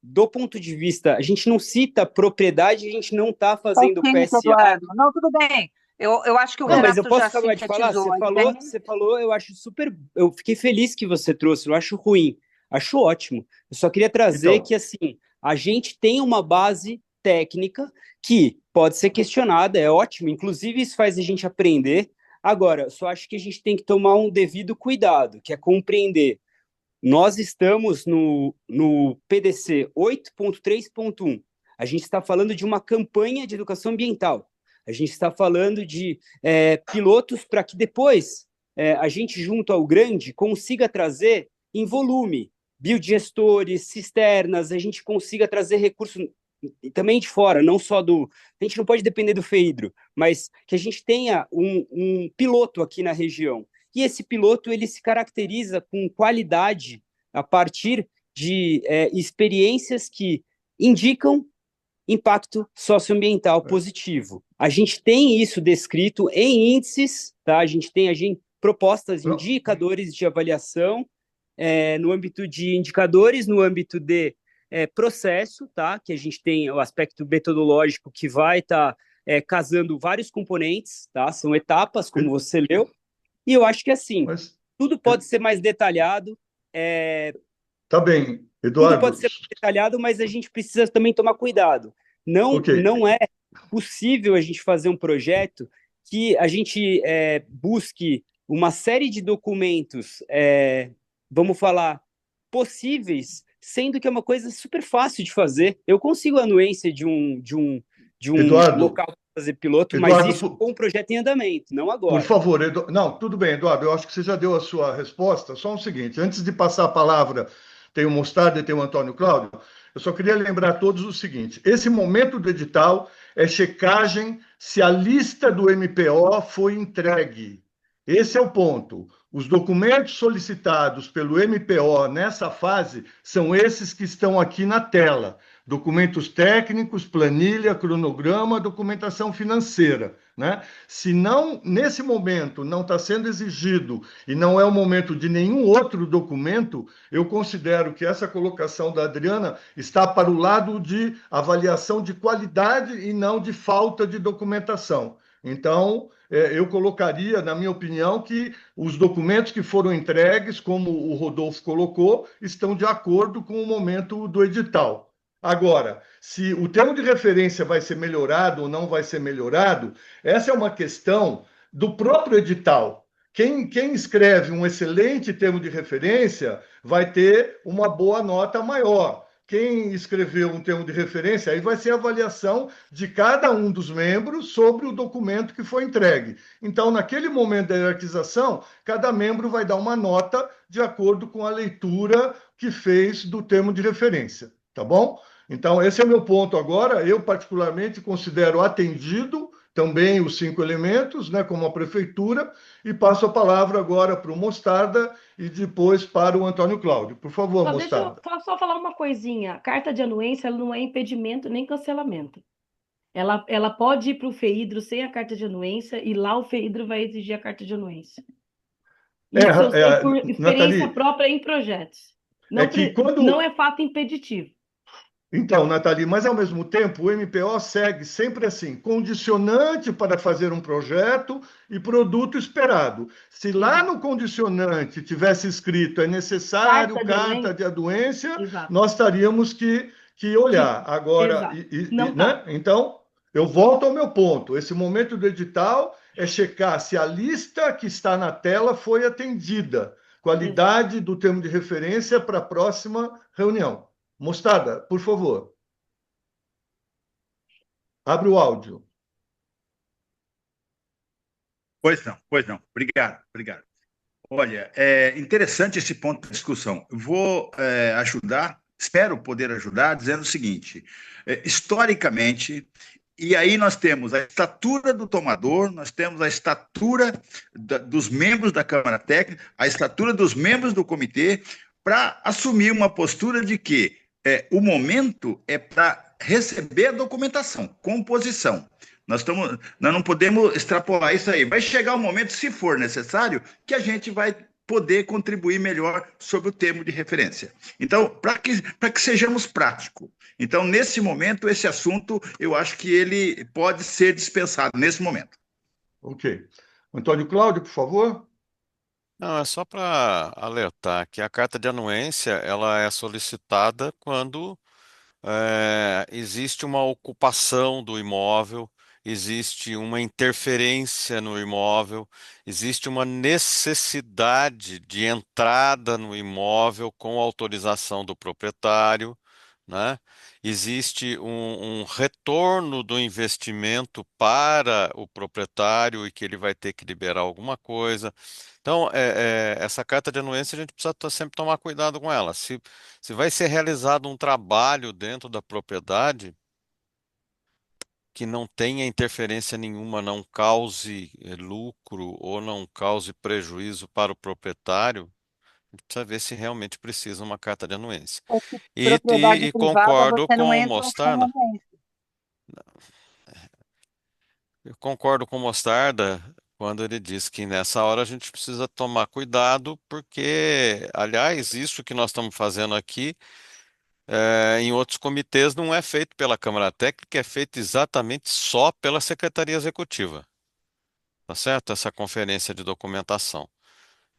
Do ponto de vista, a gente não cita propriedade, a gente não está fazendo PSA. Eduardo. Não, tudo bem. Eu acho que o Não, mas eu Renato posso já acabar de falar? sintetizou. Você falou, eu acho super. Eu fiquei feliz que você trouxe, eu acho ruim, acho ótimo. Eu só queria trazer que, assim, a gente tem uma base técnica que pode ser questionada, é ótimo, inclusive isso faz a gente aprender. Agora, eu só acho que a gente tem que tomar um devido cuidado, que é compreender. Nós estamos no PDC 8.3.1. A gente está falando de uma campanha de educação ambiental. A gente está falando de pilotos para que depois a gente, junto ao grande, consiga trazer em volume biodigestores, cisternas, a gente consiga trazer recursos também de fora, não só do... A gente não pode depender do FEHIDRO, mas que a gente tenha um piloto aqui na região. E esse piloto ele se caracteriza com qualidade a partir de experiências que indicam impacto socioambiental positivo. A gente tem isso descrito em índices, tá? A gente tem propostas, indicadores de avaliação no âmbito de indicadores, no âmbito de processo, tá? Que a gente tem o aspecto metodológico que vai estar casando vários componentes, tá? São etapas, como você leu. E eu acho que, assim, tudo pode ser mais detalhado. Tá bem, Eduardo. Tudo pode ser mais detalhado, mas a gente precisa também tomar cuidado. Não é possível a gente fazer um projeto que a gente busque uma série de documentos, vamos falar, possíveis, sendo que é uma coisa super fácil de fazer. Eu consigo a anuência de um Eduardo, local para fazer piloto, Eduardo, mas isso com um projeto em andamento, não agora. Por favor, não, tudo bem, Eduardo, eu acho que você já deu a sua resposta. Só o seguinte, antes de passar a palavra, tem o Mostarda e tem o Antônio Cláudio, eu só queria lembrar a todos o seguinte: esse momento do edital é checagem se a lista do MPO foi entregue. Esse é o ponto. Os documentos solicitados pelo MPO nessa fase são esses que estão aqui na tela. Documentos técnicos, planilha, cronograma, documentação financeira, né? Se não, nesse momento, não está sendo exigido e não é o momento de nenhum outro documento, eu considero que essa colocação da Adriana está para o lado de avaliação de qualidade e não de falta de documentação. Então, eu colocaria, na minha opinião, que os documentos que foram entregues, como o Rodolfo colocou, estão de acordo com o momento do edital. Agora, se o termo de referência vai ser melhorado ou não vai ser melhorado, essa é uma questão do próprio edital. Quem escreve um excelente termo de referência vai ter uma boa nota maior. Quem escreveu um termo de referência, aí vai ser a avaliação de cada um dos membros sobre o documento que foi entregue. Então, naquele momento da hierarquização, cada membro vai dar uma nota de acordo com a leitura que fez do termo de referência, tá bom? Então, esse é o meu ponto agora. Eu, particularmente, considero atendido também os 5 elementos, né, como a prefeitura, e passo a palavra agora para o Mostarda e depois para o Antônio Cláudio. Por favor, Só deixa eu Mostarda. só falar uma coisinha. A carta de anuência ela não é impedimento nem cancelamento. Ela pode ir para o FEIDRO sem a carta de anuência e lá o FEIDRO vai exigir a carta de anuência. Isso eu sei por experiência Nathalie, própria em projetos. é Não, que não quando é fato impeditivo. Então, Nathalie, mas ao mesmo tempo, o MPO segue sempre assim, condicionante para fazer um projeto e produto esperado. Se lá Exato. no condicionante tivesse escrito é necessário Carta de carta de anuência, anuência, exato. nós estaríamos que olhar. Agora, Exato. Não né? tá. Então, eu volto ao meu ponto. Esse momento do edital é checar se a lista que está na tela foi atendida. Exato. Qualidade do termo de referência para a próxima reunião. Mostarda, por favor, abre o áudio. Pois não. Obrigado, obrigado. Olha, é interessante esse ponto da discussão. Eu vou ajudar, espero poder ajudar, dizendo o seguinte: historicamente, e aí nós temos a estatura do tomador, nós temos a estatura dos membros da Câmara Técnica, a estatura dos membros do comitê, para assumir uma postura de que o momento é para receber a documentação, composição. Nós não podemos extrapolar isso aí. Vai chegar o momento, se for necessário, que a gente vai poder contribuir melhor sobre o termo de referência. Então, para que sejamos práticos. Então, nesse momento, esse assunto, eu acho que ele pode ser dispensado nesse momento. Ok. Antônio Cláudio, por favor. Não, é só para alertar que a carta de anuência ela é solicitada quando existe uma ocupação do imóvel, existe uma interferência no imóvel, existe uma necessidade de entrada no imóvel com autorização do proprietário, né? Existe um retorno do investimento para o proprietário e que ele vai ter que liberar alguma coisa. Então, essa carta de anuência a gente precisa sempre tomar cuidado com ela. Se vai ser realizado um trabalho dentro da propriedade que não tenha interferência nenhuma, não cause lucro ou não cause prejuízo para o proprietário, a gente precisa ver se realmente precisa uma carta de anuência. É que propriedade E privada concordo você não com o entra sem Mostarda. anuência. Eu concordo com o Mostarda quando ele diz que nessa hora a gente precisa tomar cuidado, porque, aliás, isso que nós estamos fazendo aqui, em outros comitês não é feito pela Câmara Técnica, é feito exatamente só pela Secretaria Executiva, tá certo? Essa conferência de documentação.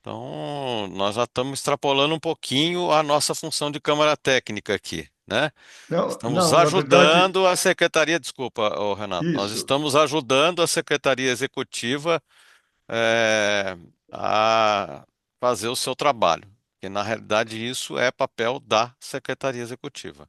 Então, nós já estamos extrapolando um pouquinho a nossa função de Câmara Técnica aqui, né? Não, Estamos não, na verdade, ajudando a Secretaria, desculpa, Renato, nós isso. estamos ajudando a Secretaria Executiva é, a fazer o seu trabalho, porque na realidade isso é papel da Secretaria Executiva,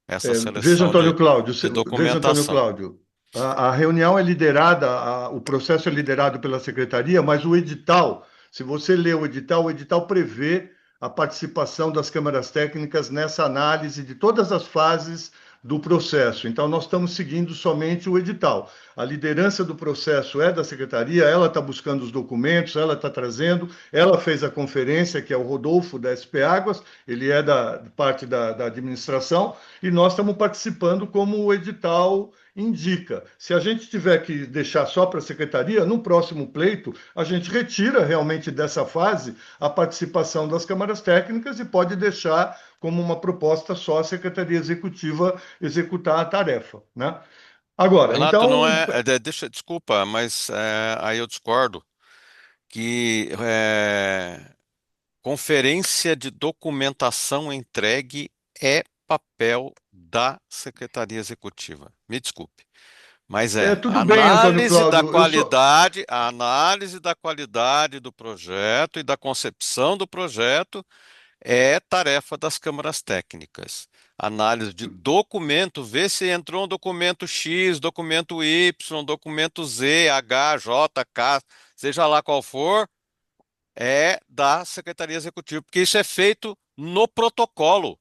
essa Veja, seleção Antônio Cláudio, de veja, Antônio documentação. Cláudio, a reunião é liderada, o processo é liderado pela secretaria, mas o edital, se você ler o edital prevê a participação das câmaras técnicas nessa análise de todas as fases do processo. Então, nós estamos seguindo somente o edital. A liderança do processo é da secretaria, ela está buscando os documentos, ela está trazendo, ela fez a conferência, que é o Rodolfo da SP Águas, ele é da parte da administração, e nós estamos participando como o edital indica. Se a gente tiver que deixar só para a secretaria, no próximo pleito, a gente retira realmente dessa fase a participação das câmaras técnicas e pode deixar como uma proposta só a Secretaria Executiva executar a tarefa, né? Agora, Renato, não então, desculpa, mas aí eu discordo que conferência de documentação entregue é papel da Secretaria Executiva. Me desculpe. Mas tudo bem, Antônio Cláudio, a análise da qualidade do projeto e da concepção do projeto é tarefa das câmaras técnicas. Análise de documento, ver se entrou um documento X, documento Y, documento Z, H, J, K, seja lá qual for, é da Secretaria Executiva, porque isso é feito no protocolo.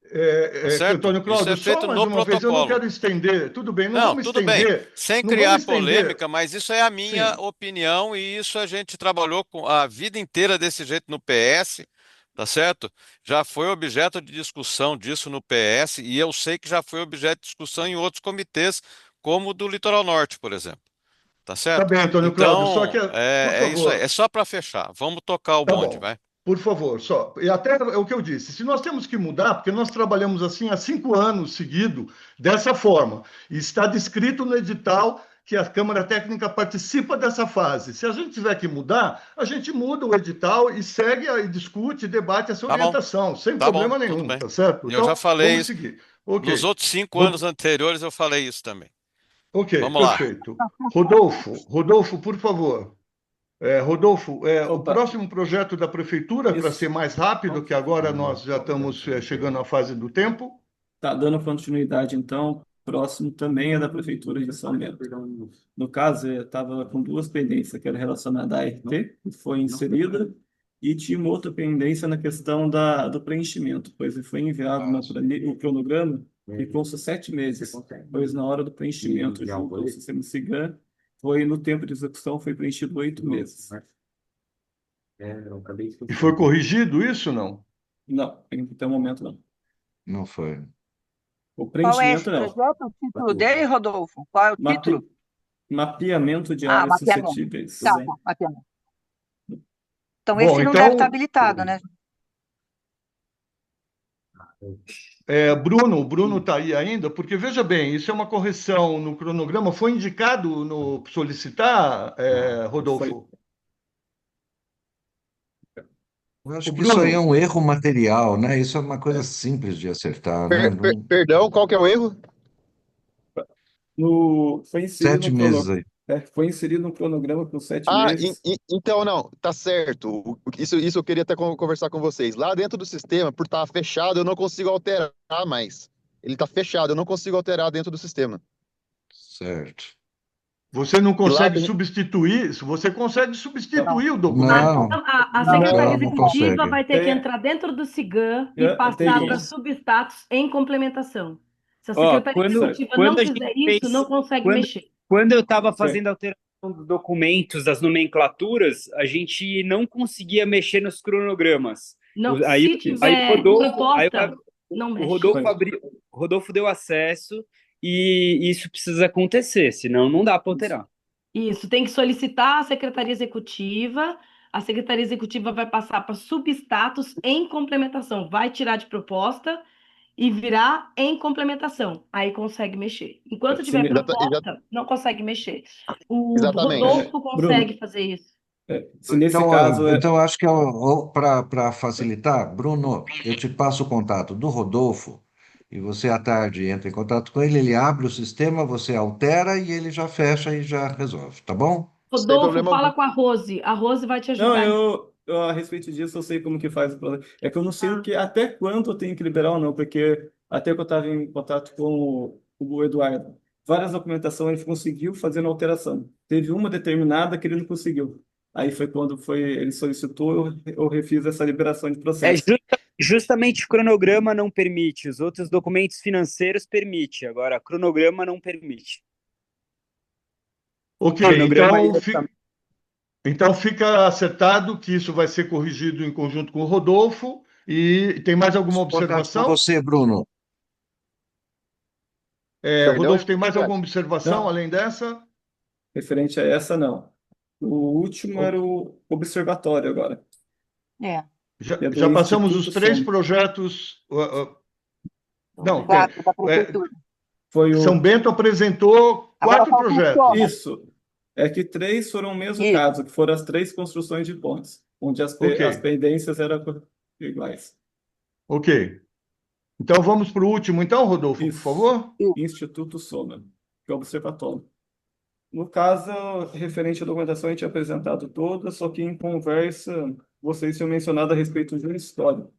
Tá certo? Antônio Isso Cláudio, é só feito mais no uma vez, eu não quero protocolo. estender, tudo bem, não Não, vamos tudo bem, estender, sem não vamos criar estender, polêmica, mas isso é a minha sim, opinião e isso a gente trabalhou com a vida inteira desse jeito no PS, tá certo? Já foi objeto de discussão disso no PS e eu sei que já foi objeto de discussão em outros comitês, como o do Litoral Norte, por exemplo, tá tá certo? bem, Antônio Cláudio, só que, Então, por é isso aí, é favor, só para fechar. Vamos tocar o tá bonde, bom, vai. por favor, só. E até é o que eu disse, se nós temos que mudar, porque nós trabalhamos assim há 5 anos seguidos, dessa forma, e está descrito no edital que a Câmara Técnica participa dessa fase. Se a gente tiver que mudar, a gente muda o edital e segue e discute, debate essa Tá bom, orientação, sem tá bom, problema tudo nenhum, bem. tá certo? Eu já Então, falei vamos isso. seguir. Nos Ok. outros 5 anos Ro- anteriores eu falei isso também. Ok, Vamos lá. perfeito. Rodolfo, por favor. Rodolfo, o Opa, próximo projeto da prefeitura, para ser isso. mais rápido, que agora nós já estamos chegando à fase do tempo. Tá dando continuidade, então. Próximo também é da Prefeitura de São Bento. No caso, eu estava com duas pendências, que era relacionada à RT, que foi inserida, e tinha uma outra pendência na questão do preenchimento, pois foi enviado o cronograma e consta 7 meses, pois na hora do preenchimento junto ao sistema SIGAM, foi no tempo de execução, foi preenchido 8 meses. E foi corrigido isso, não? Não, até o momento não. Não foi. O Qual é esse preenchimento não. projeto? O título dele, Rodolfo? Qual é o título? Mapeamento de Ah, áreas mapeamento. suscetíveis. Tá, tá, mapeamento. Então, Bom, esse não deve estar então, habilitado, né? O Bruno está aí ainda, porque veja bem, isso é uma correção no cronograma. Foi indicado no solicitar, Foi. Rodolfo? Eu O acho que isso aí é Bruno, um erro material, né? Isso é uma coisa É. simples de acertar, né? Perdão, qual que é o erro? Foi inserido 7 meses aí. foi inserido no cronograma com sete Ah, meses. então não, tá certo. Isso eu queria até conversar com vocês. Lá dentro do sistema, por estar fechado, eu não consigo alterar mais. Ele tá fechado, eu não consigo alterar dentro do sistema. Certo. você não E lá consegue dentro. substituir? Você consegue substituir o A, documento? Não, a Secretaria ela não Executiva consegue. vai ter que Tem, entrar dentro do SIGAM e tem passar para isso. substatus em complementação. Se a Ó, Secretaria quando, Executiva quando não a gente fizer isso, não fez, consegue quando, mexer. quando eu estava fazendo Certo. a alteração dos documentos, das nomenclaturas, a gente não conseguia mexer nos cronogramas. Não, Aí, se aí o tiver Rodolfo, proposta, não o mexe. Rodolfo Foi. abriu, o Rodolfo deu acesso e isso precisa acontecer, senão não dá para Isso. alterar. Isso, tem que solicitar a Secretaria Executiva. A Secretaria Executiva vai passar para substatus em complementação. Vai tirar de proposta e virar em complementação. Aí consegue mexer. Enquanto Se tiver me- proposta, não consegue mexer. O Exatamente. Rodolfo consegue Bruno, fazer isso. se nesse Então, caso então acho que para facilitar, Bruno, eu te passo o contato do Rodolfo e você à tarde entra em contato com ele, ele abre o sistema, você altera e ele já fecha e já resolve, tá bom? Sem Rodolfo, problema algum. fala com a Rose. A Rose vai te Não, ajudar. a respeito disso, eu sei como que faz o processo. É que eu não sei até quanto eu tenho que liberar ou não, porque até que eu estava em contato com o Eduardo, várias documentações ele conseguiu fazendo alteração. Teve uma determinada que ele não conseguiu. Aí foi quando ele solicitou, eu refiz essa liberação de É processo. justamente o cronograma não permite, os outros documentos financeiros permite, agora cronograma não permite. Ok, Cronograma e então fica acertado que isso vai ser corrigido em conjunto com o Rodolfo. E tem mais alguma Contato com observação? você, Bruno. Perdão? Rodolfo, tem mais alguma observação Não, além dessa? referente a essa, não. O último era o observatório agora, É. que é do Já passamos os Instituto 3 Som. projetos. Não, 4 da prefeitura. Foi São o Bento apresentou Agora 4 falta o projetos. Soma. Isso. É que 3 foram o mesmo Isso. caso, que foram as 3 construções de pontes, onde as Ok, pendências eram iguais. ok. Então vamos para o último, então, Rodolfo, por Isso. favor. Instituto Soma, que é o observatório. No caso, referente à documentação, a gente tinha apresentado toda, só que em conversa, vocês tinham mencionado a respeito de um histórico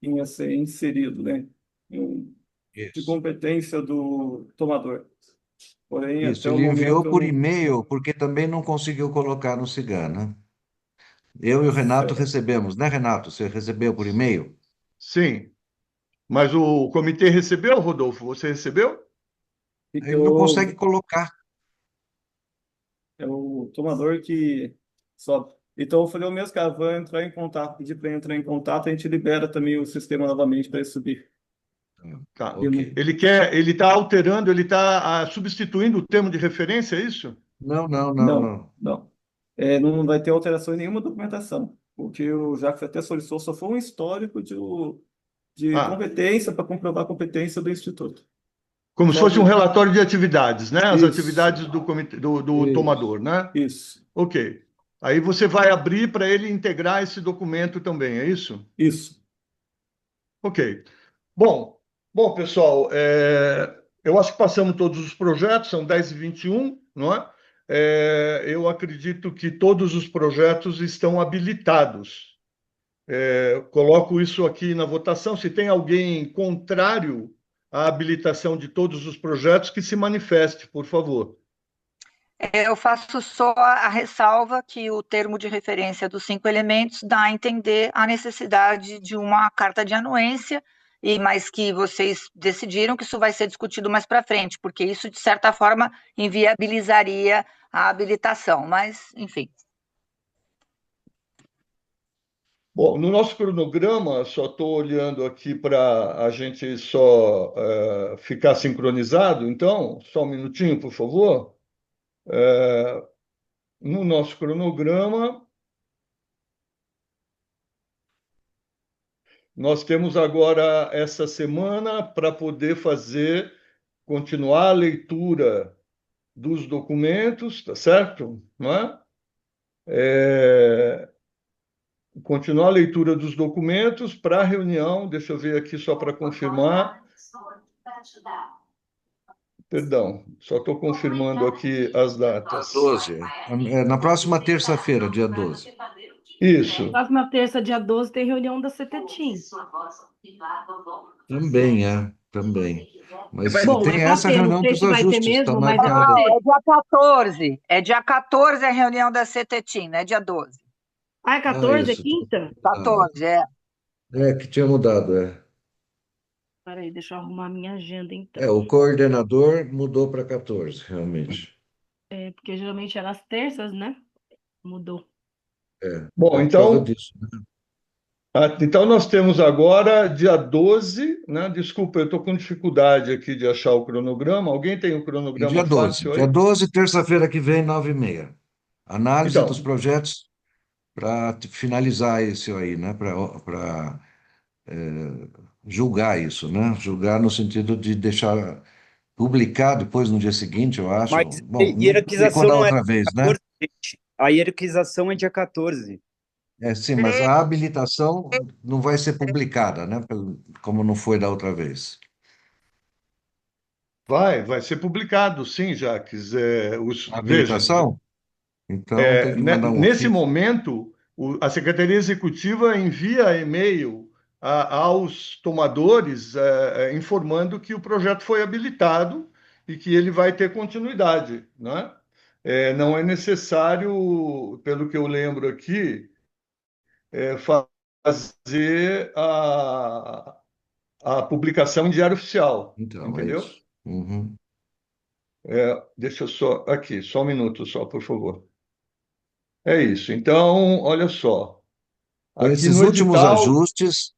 que ia ser inserido, né? De Isso. competência do tomador. Porém, Isso, até o ele enviou momento, eu por não... e-mail, porque também não conseguiu colocar no Cigana. Eu e o Renato Certo. recebemos, né, Renato? Você recebeu por e-mail? Sim. Mas o comitê recebeu, Rodolfo? Você recebeu? Ele não consegue Ficou, colocar. é o tomador que sobe. Então eu falei, o mesmo cara, vou entrar em contato, pedir para entrar em contato, a gente libera também o sistema novamente para ele subir. Tá. E Ok. Ele está alterando, ele está substituindo o termo de referência, é isso? Não, não, não, não, não. não. Não vai ter alteração em nenhuma documentação. O que o Jacques até solicitou só foi um histórico de Ah, competência para comprovar a competência do Instituto. como se Só fosse um de... relatório de atividades, né? As Isso, atividades do comitê, do isso, tomador, né? isso, Ok. Aí você vai abrir para ele integrar esse documento também, é isso? isso. Ok. Bom, bom, pessoal, eu acho que passamos todos os projetos, são 10h21, não é? Eu acredito que todos os projetos estão habilitados. Coloco isso aqui na votação. Se tem alguém contrário à habilitação de todos os projetos, que se manifeste, por favor. Eu faço só a ressalva que o termo de referência dos 5 elementos dá a entender a necessidade de uma carta de anuência, mas que vocês decidiram que isso vai ser discutido mais para frente, porque isso, de certa forma, inviabilizaria a habilitação. Mas, enfim. Bom, no nosso cronograma, só estou olhando aqui para a gente só ficar sincronizado, então, só um minutinho, por favor. No nosso cronograma, nós temos agora essa semana para poder continuar a leitura dos documentos, tá certo? Não é? Continuar a leitura dos documentos para a reunião, deixa eu ver aqui só para confirmar. Perdão, só estou confirmando aqui as datas. 12. Na próxima terça-feira, dia 12. Isso. Próxima terça, dia 12, tem reunião da CETETIM. Também, também. Mas Bom, tem é para essa ter, não reunião sei dos se vai ter ajustes, está mesmo, mas é para marcada. Não, ter. é dia 14. É dia 14 a reunião da CETETIM, não é dia 12. Ah, é 14, é Isso, quinta? 14, é. que tinha mudado. Peraí, deixa eu arrumar minha agenda então. O coordenador mudou para 14, realmente. Porque geralmente era às terças, né? Mudou. Bom, Por causa então, disso. então nós temos agora dia 12, né? Desculpa, eu estou com dificuldade aqui de achar o cronograma. Alguém tem o E dia cronograma 12. fácil Dia aí? 12, terça-feira que vem, 9h30. Análise dos Então, projetos para finalizar isso aí, né? Para julgar isso, né? Julgar no sentido de deixar publicar depois no dia seguinte, eu acho. Mas a Bom, não publicou hierarquização da não é outra dia vez, né? 14, gente. A hierarquização é dia 14. Sim, mas a habilitação não vai ser publicada, né? Como não foi da outra vez. vai ser publicado, sim, Jaques. A Veja, habilitação? Então tem que mandar um nesse ofício. momento, a Secretaria Executiva envia e-mail aos tomadores informando que o projeto foi habilitado e que ele vai ter continuidade, né? Não é necessário, pelo que eu lembro aqui, fazer a publicação em Diário Oficial, Então, é entendeu? isso. Uhum. Deixa eu só aqui, só um minuto só, por favor. É isso. Então, olha só. Então, Aqui esses no últimos edital, ajustes,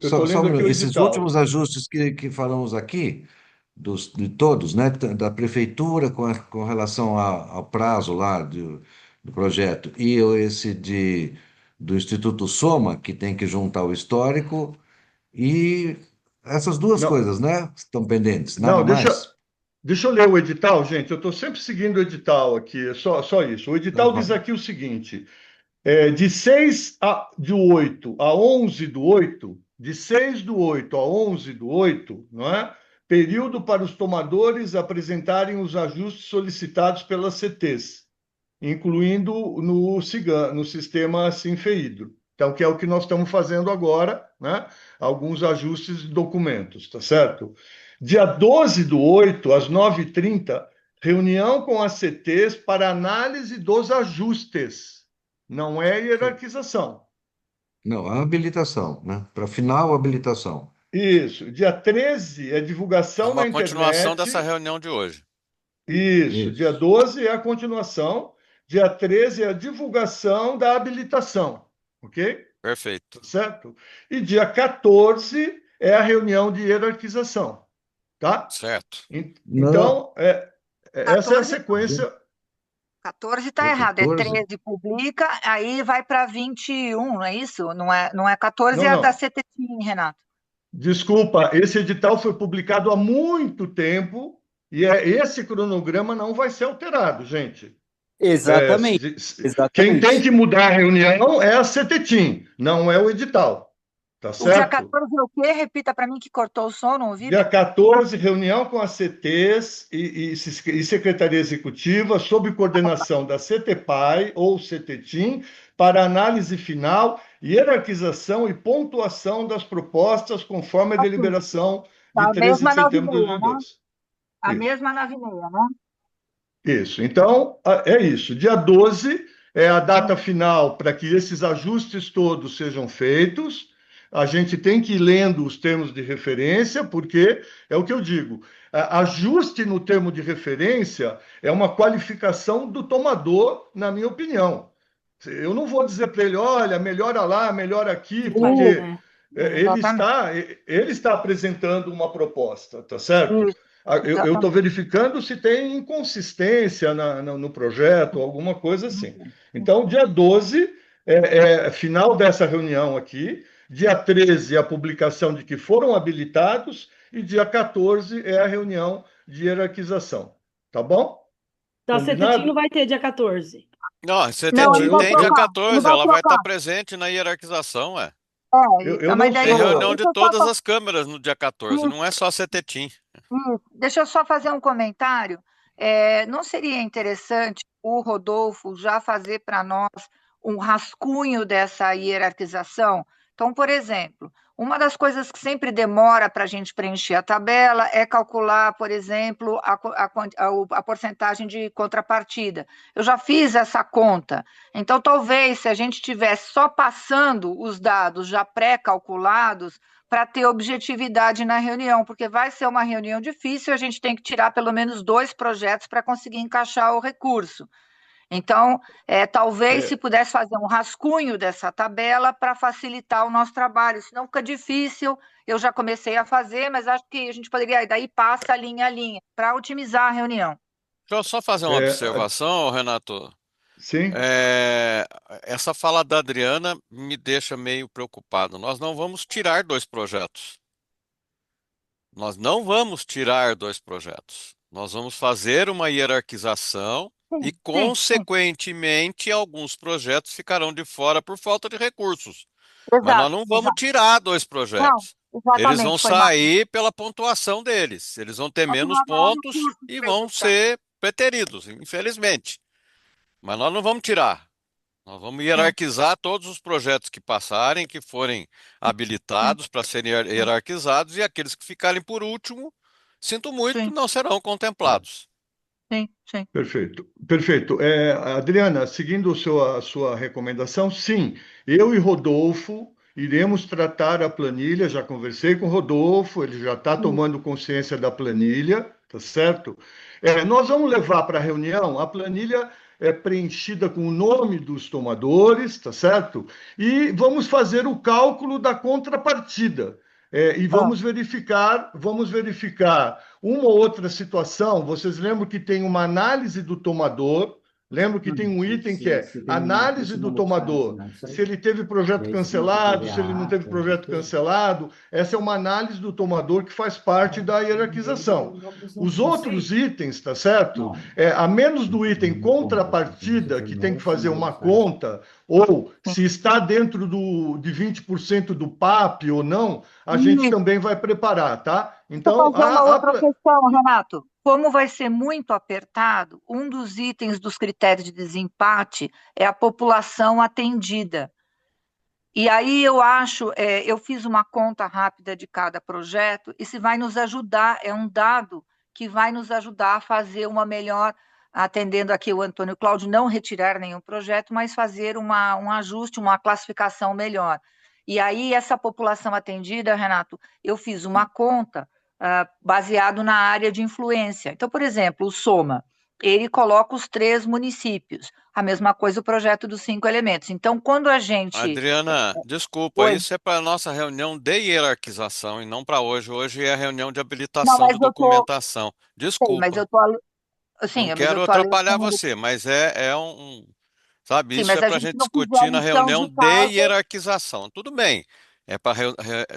eu estou só um lendo aqui minuto, o esses edital. últimos ajustes que falamos aqui, de todos, né, da prefeitura com relação ao prazo lá do projeto, e esse do Instituto Soma, que tem que juntar o histórico, e essas duas Não, coisas, né, estão pendentes, nada não, mais? deixa eu ler o edital, gente. Eu estou sempre seguindo o edital aqui, só isso. O Então, edital diz aqui o seguinte: de 6 de 8 a 11/8, de 6/8 a 11/8, não é? Período para os tomadores apresentarem os ajustes solicitados pelas CTs, incluindo no sistema Sinfeidro. Então, que é o que nós estamos fazendo agora, né? Alguns ajustes de documentos, tá certo? Dia 12/8, às 9h30, reunião com as CTs para análise dos ajustes. Não é hierarquização. não, a habilitação, né, para final, habilitação. Isso. Dia 13 é É divulgação na uma continuação internet. dessa reunião de hoje. Isso. Dia Isso. 12 é a continuação. Dia 13 é a divulgação da habilitação. Ok? Perfeito. Tá certo? E dia 14 é a reunião de hierarquização. Tá? Certo. Não, Então, essa é a 14, sequência. 14 está dia errado, é 14? 13 publica, aí vai para 21, não é isso? Não é 14, Não, é a da não. CTTIM, Renato. Desculpa, esse edital foi publicado há muito tempo e esse cronograma não vai ser alterado, gente. É, Exatamente, quem tem exatamente. que mudar a reunião é a CETETIM, não é o edital, tá O dia certo? 14 é o quê? Repita para mim que cortou o som, não ouvi Dia bem. 14, reunião com as CTs e Secretaria Executiva, sob coordenação da CETEPAI ou CETETIM, para análise final, hierarquização e pontuação das propostas conforme a Ok. deliberação Tá de a 13 de mesma setembro de 9:30, né? 2022. A Isso. mesma 9:30, né? Isso. Então, é isso. Dia 12 é a data final para que esses ajustes todos sejam feitos. A gente tem que ir lendo os termos de referência, porque é o que eu digo: ajuste no termo de referência é uma qualificação do tomador, na minha opinião. Eu não vou dizer para ele, olha, melhora lá, melhora aqui, porque É, ele Exatamente. está, ele está apresentando uma proposta, tá certo? Isso, Eu estou exatamente. verificando se tem inconsistência no projeto, alguma coisa assim. Então, dia 12 é final dessa reunião aqui, dia 13 é a publicação de que foram habilitados, e dia 14 é a reunião de hierarquização. Tá bom? Então a CETETIM não Combinado? vai ter dia 14. Não, a Não, Não, ele CETETIM vai tem dia trocar, ele 14, vai ela vai estar trocar. presente na hierarquização, ué. eu Mas não daí, Tem sou. reunião de deixa eu só, todas as câmeras no dia 14, não é só a CETETIM. deixa eu só fazer um comentário. Não seria interessante o Rodolfo já fazer para nós um rascunho dessa hierarquização? Então, por exemplo, uma das coisas que sempre demora para a gente preencher a tabela é calcular, por exemplo, a porcentagem de contrapartida. Eu já fiz essa conta. Então, talvez, se a gente estivesse só passando os dados já pré-calculados, para ter objetividade na reunião, porque vai ser uma reunião difícil, a gente tem que tirar pelo menos 2 projetos para conseguir encaixar o recurso. Então, talvez se É, pudesse fazer um rascunho dessa tabela para facilitar o nosso trabalho, senão fica difícil. Eu já comecei a fazer, mas acho que a gente poderia, daí passa linha a linha, para otimizar a reunião. Deixa eu só fazer uma é, observação, Renato. sim. É, essa fala da Adriana me deixa meio preocupado. Nós não vamos tirar 2 projetos. Nós não vamos tirar 2 projetos. Nós vamos fazer uma hierarquização e, Sim, sim, sim. consequentemente, alguns projetos ficarão de fora por falta de recursos. Mas nós Exato, não vamos exato. tirar dois Não, projetos. Eles vão exatamente, foi mal. sair pela pontuação deles. Eles vão ter Só que não menos haverá pontos recursos e para vão executar. ser preteridos, infelizmente. Mas nós não vamos tirar. Nós vamos Sim, hierarquizar todos os projetos que passarem, que forem sim, habilitados para serem sim, hierarquizados, e aqueles que ficarem por último, sinto muito, sim, não serão contemplados. sim, sim. Perfeito, perfeito. Adriana, seguindo a sua recomendação, sim, eu e Rodolfo iremos tratar a planilha. Já conversei com o Rodolfo, ele já está Sim. tomando consciência da planilha, tá certo? Nós vamos levar para a reunião a planilha preenchida com o nome dos tomadores, tá certo? E vamos fazer o cálculo da contrapartida. E Ah, vamos verificar uma ou outra situação. Vocês lembram que tem uma análise do tomador? Lembro que tem um item que é Você tem um análise curso do não modificado tomador. assinado, isso aí? Se ele teve E projeto aí você tem que cancelado, ver se ele não a teve ata, essas projeto coisas. cancelado. Essa é uma análise do tomador que faz parte da hierarquização. Os outros itens, tá certo? Não, A menos do não item me conta. Se você contrapartida, for que tem novo, que você fazer não uma faz. conta, ou sim. se está dentro de 20% do PAP ou não, a gente Isso. também vai preparar, tá? Deixa eu Então, fazer uma outra questão, Renato. Como vai ser muito apertado, um dos itens dos critérios de desempate é a população atendida. E aí eu acho, eu fiz uma conta rápida de cada projeto, e se vai nos ajudar, é um dado que vai nos ajudar a fazer uma melhor, atendendo aqui o Antônio Cláudio, não retirar nenhum projeto, mas fazer um ajuste, uma classificação melhor. E aí, essa população atendida, Renato, eu fiz uma conta baseado na área de influência. Então, por exemplo, o Soma, ele coloca os 3 municípios. A mesma coisa o projeto dos 5 elementos. Então, quando a gente... Adriana, desculpa, Oi. isso é para a nossa reunião de hierarquização e não para hoje. Hoje é a reunião de Não, habilitação mas de eu tô... documentação. Sei, mas Desculpa, eu tô... não Sim, mas eu quero tô atrapalhar alertando... você, mas sabe, Sim, isso mas é a para a gente gente não fizer discutir na lição reunião de de casa... hierarquização. Tudo bem, é para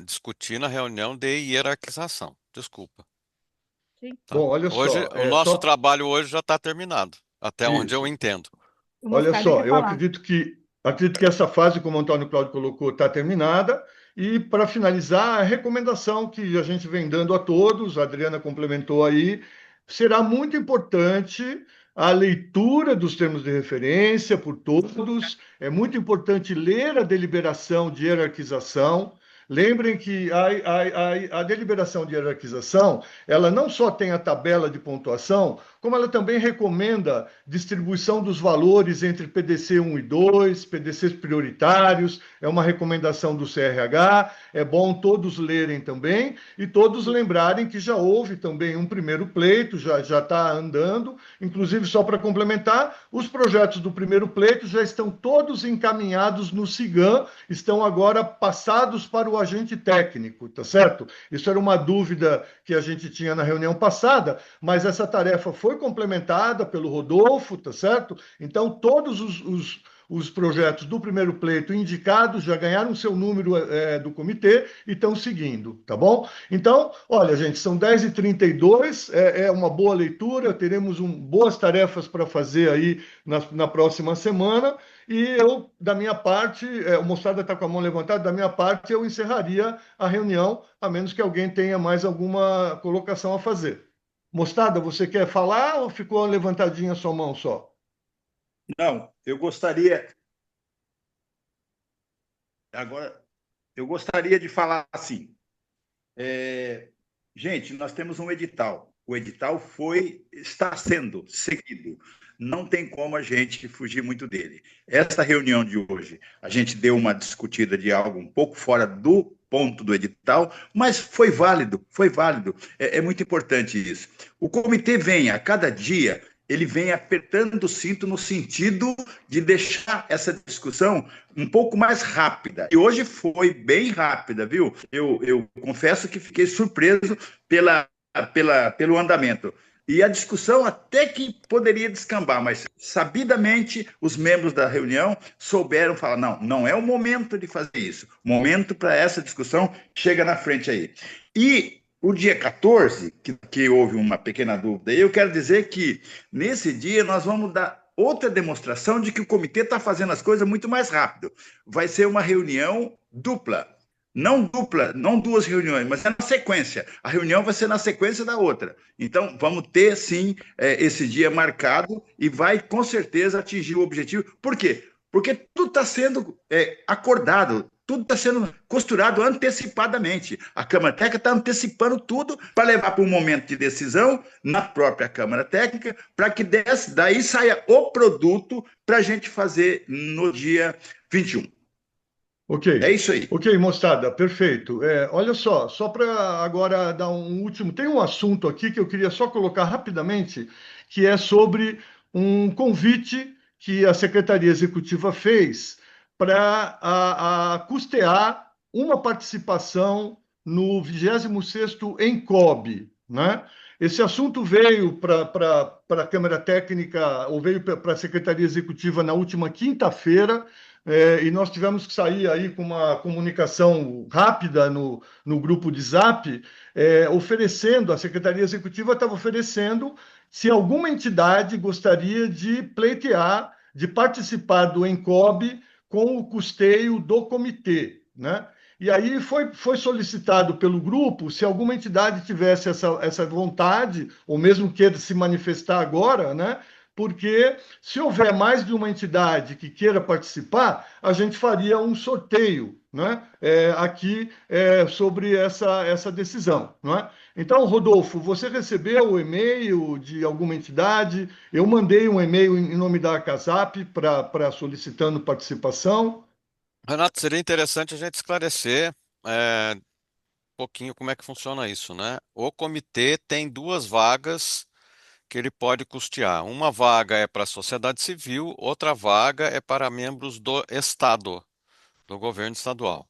discutir na reunião de hierarquização. Desculpa, Sim. tá? Bom, olha Hoje, só, o é nosso só trabalho hoje já está terminado, até onde eu isso. entendo. O Olha Mostarda só, quer eu falar. acredito que essa fase, como o Antônio Cláudio colocou, está terminada. E para finalizar, a recomendação que a gente vem dando a todos, a Adriana complementou aí, será muito importante a leitura dos termos de referência por todos. É muito importante ler a deliberação de hierarquização. Lembrem que a deliberação de hierarquização, ela não só tem a tabela de pontuação, como ela também recomenda distribuição dos valores entre PDC 1 e 2, PDCs prioritários, é uma recomendação do CRH, é bom todos lerem também e todos lembrarem que já houve também um primeiro pleito, já está andando, inclusive só para complementar, os projetos do primeiro pleito já estão todos encaminhados no SIGAM, estão agora passados para o agente técnico, tá certo? Isso era uma dúvida que a gente tinha na reunião passada, mas essa tarefa foi complementada pelo Rodolfo, tá certo? Então, todos os projetos do primeiro pleito indicados já ganharam seu número do comitê e estão seguindo, tá bom? Então, olha, gente, são 10h32, é uma boa leitura, teremos boas tarefas para fazer aí na próxima semana, e eu, da minha parte, o Mostarda está com a mão levantada, da minha parte, eu encerraria a reunião, a menos que alguém tenha mais alguma colocação a fazer. Mostarda, você quer falar ou ficou levantadinha a sua mão só? Não, eu gostaria. Agora, eu gostaria de falar assim. Gente, nós temos um edital. O edital está sendo seguido. Não tem como a gente fugir muito dele. Essa reunião de hoje, a gente deu uma discutida de algo um pouco fora do ponto do edital, mas foi válido, foi válido. É muito importante isso. O comitê vem, a cada dia, ele vem apertando o cinto no sentido de deixar essa discussão um pouco mais rápida. E hoje foi bem rápida, viu? Eu confesso que fiquei surpreso pelo andamento. E a discussão até que poderia descambar, mas sabidamente os membros da reunião souberam falar, não é o momento de fazer isso. O momento para essa discussão chega na frente aí. E o dia 14, que houve uma pequena dúvida, eu quero dizer que nesse dia nós vamos dar outra demonstração de que o comitê está fazendo as coisas muito mais rápido. Vai ser uma reunião dupla. Não dupla, não duas reuniões, mas é na sequência. A reunião vai ser na sequência da outra. Então, vamos ter, sim, esse dia marcado e vai, com certeza, atingir o objetivo. Por quê? Porque tudo está sendo acordado, tudo está sendo costurado antecipadamente. A Câmara Técnica está antecipando tudo para levar para um momento de decisão na própria Câmara Técnica, para que daí saia o produto para a gente fazer no dia 21. Ok. É isso aí. Ok, Mostarda, perfeito. Olha só para agora dar um último. Tem um assunto aqui que eu queria só colocar rapidamente, que é sobre um convite que a Secretaria Executiva fez para custear uma participação no 26º ENCOB, né? Esse assunto veio para a Câmara Técnica, ou veio para a Secretaria Executiva na última quinta-feira, e nós tivemos que sair aí com uma comunicação rápida no grupo de Zap, oferecendo, a Secretaria Executiva estava oferecendo se alguma entidade gostaria de pleitear, de participar do ENCOB com o custeio do comitê, né? E aí foi solicitado pelo grupo se alguma entidade tivesse essa vontade, ou mesmo queira se manifestar agora, né? Porque se houver mais de uma entidade que queira participar, a gente faria um sorteio, né? Aqui sobre essa decisão, não é? Então, Rodolfo, você recebeu o e-mail de alguma entidade? Eu mandei um e-mail em nome da Casap para solicitando participação. Renato, seria interessante a gente esclarecer um pouquinho como é que funciona isso, né? O comitê tem duas vagas que ele pode custear. Uma vaga é para a sociedade civil, outra vaga é para membros do Estado, do governo estadual.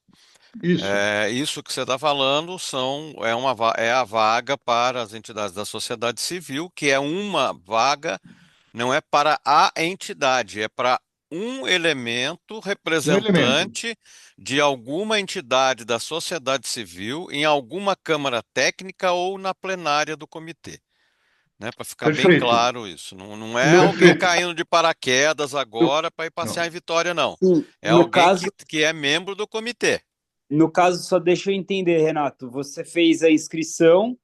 Isso. Isso que você está falando é a vaga para as entidades da sociedade civil, que é uma vaga, não é para a entidade, é para um elemento Um elemento. representante de alguma entidade da sociedade civil em alguma câmara técnica ou na plenária do comitê, né? Para ficar bem Perfeito. claro isso. Não, não é alguém Perfeito. caindo de paraquedas No, agora para ir passear Não. em Vitória, não. sim, É alguém que é membro do comitê. no caso, só deixa eu entender, Renato. Você fez a inscrição,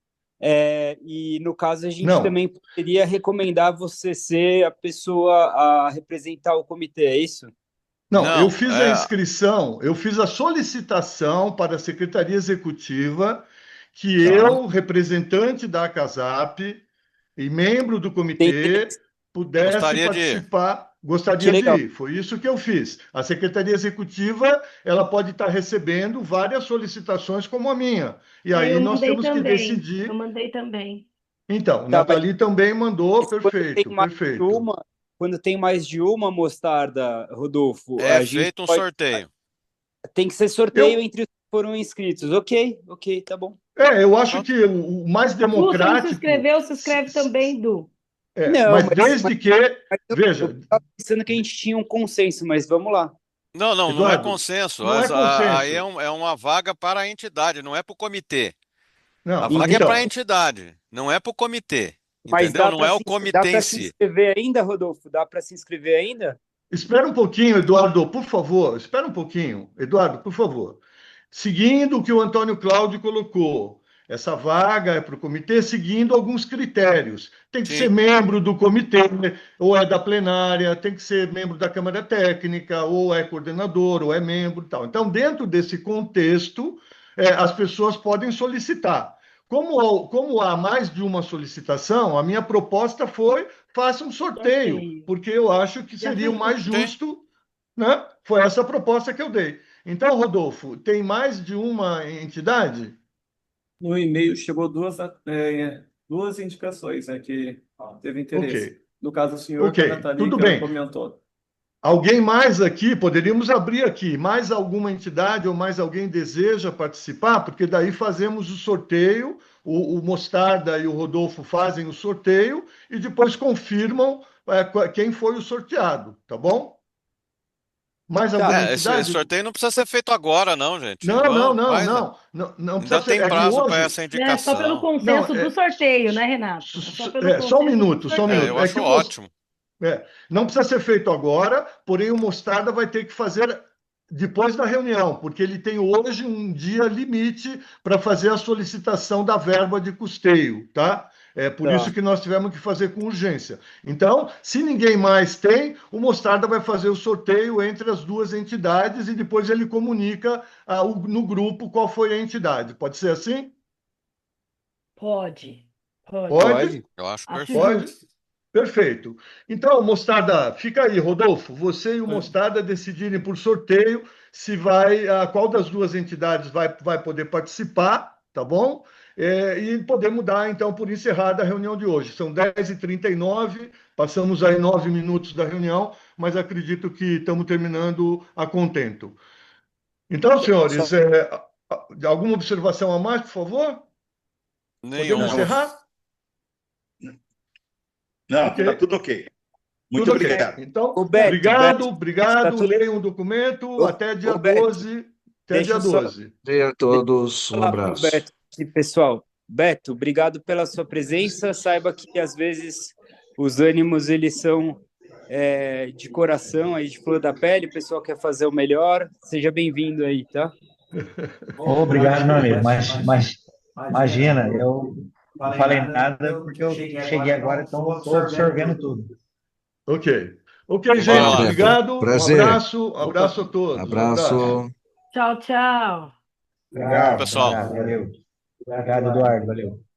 e no caso a gente Não. também poderia recomendar você ser a pessoa a representar o comitê, é isso? Não, eu Não, fiz a inscrição, eu fiz a solicitação para a Secretaria Executiva que Tá. eu, representante da CASAP e membro do Tem comitê, interesse. pudesse gostaria de ir. participar, Que gostaria de legal. ir. Foi isso que eu fiz. A Secretaria Executiva, ela pode estar recebendo várias solicitações como a minha. E aí Eu nós mandei temos que também. Eu decidir. mandei também. Então, Tá, Nathalie também mandou, mas perfeito, perfeito. quando tem mais de uma mostarda, Rodolfo, É a gente feito um pode, sorteio. tem que ser sorteio Eu, entre os que foram inscritos. Ok, ok, tá bom. eu acho Então, que o mais Du, você não se democrático, inscreveu? Se inscreve também, Du. Não, mas desde que, eu veja, estava pensando que a gente tinha um consenso, mas vamos lá. não, não, não é Eduardo, consenso. não é Aí consenso. é uma vaga para a entidade, não é para o comitê. A Não, vaga é para a então, entidade, não é para o comitê. Mas Entendeu? Não é o dá comitê em para se si. inscrever ainda, Rodolfo? Dá para se inscrever ainda? espera um pouquinho, Eduardo, por favor, espera um pouquinho. Eduardo, por favor. Seguindo o que o Antônio Cláudio colocou, essa vaga é para o comitê seguindo alguns critérios. Tem que Sim. ser membro do comitê, ou é da plenária, tem que ser membro da Câmara Técnica, ou é coordenador, ou é membro, tal. Então, dentro desse contexto, as pessoas podem solicitar. Como há mais de uma solicitação, a minha proposta foi faça um sorteio, Sorteio. porque eu acho que Já seria o mais fechou. Sim. justo, né? Foi essa a proposta que eu dei. Então, Rodolfo, tem mais de uma entidade? No e-mail chegou duas indicações, né, que teve Ok, interesse. No caso, o senhor com a ok, Nathalie, tudo que ela bem. comentou. Alguém mais aqui, poderíamos abrir aqui, mais alguma entidade ou mais alguém deseja participar? Porque daí fazemos o sorteio, o Mostarda e o Rodolfo fazem o sorteio e depois confirmam quem foi o sorteado, tá bom? Mais Tá, alguma Esse entidade? sorteio não precisa ser feito agora, não, gente. Não, não, Vamos, não, faz. não, não, não Ainda precisa ser. tem É que prazo para hoje, essa É só pelo indicação. não, consenso do sorteio, né, Renato? É só pelo só um consenso do minuto, só um minuto. Eu sorteio. É acho que ótimo. não precisa ser feito agora, porém o Mostarda vai ter que fazer depois da reunião, porque ele tem hoje um dia limite para fazer a solicitação da verba de custeio, tá? É por tá. isso que nós tivemos que fazer com urgência. Então, se ninguém mais tem, o Mostarda vai fazer o sorteio entre as duas entidades e depois ele comunica no grupo qual foi a entidade. Pode ser assim? Pode. Pode. Pode? Pode. Eu acho Acho perfeito. Pode? justo. Perfeito. Então, Mostarda, fica aí, Rodolfo. Você e o É. Mostarda decidirem por sorteio se qual das duas entidades vai poder participar, tá bom? E podemos dar, então, por encerrada a reunião de hoje. São 10h39, passamos aí 9 minutos da reunião, mas acredito que estamos terminando a contento. Então, senhores, Só alguma observação a mais, por favor? Podemos Nenhuma. Não, encerrar? Não, Ok. tá tudo ok. Muito Tudo ok. obrigado. Então, o Beto, obrigado, tá obrigado. tudo. Leiam o documento. Até dia Ô, Beto, 12. Até deixa dia eu só doze. E a todos, um falar pro abraço. Beto aqui, pessoal. Beto, obrigado pela sua presença. Saiba que às vezes os ânimos eles são de coração, aí de flor da pele. O pessoal quer fazer o melhor. Seja bem-vindo aí, tá? Obrigado, meu amigo. Mas imagina, eu não falei nada porque eu cheguei agora, então estou absorvendo tudo. Ok. Ok, Vai gente. lá. Beto, Obrigado. prazer. Abraço a todos. Um abraço. Abraço. Tchau, tchau. Obrigado, pessoal. obrigado, valeu. Obrigado, Eduardo, valeu.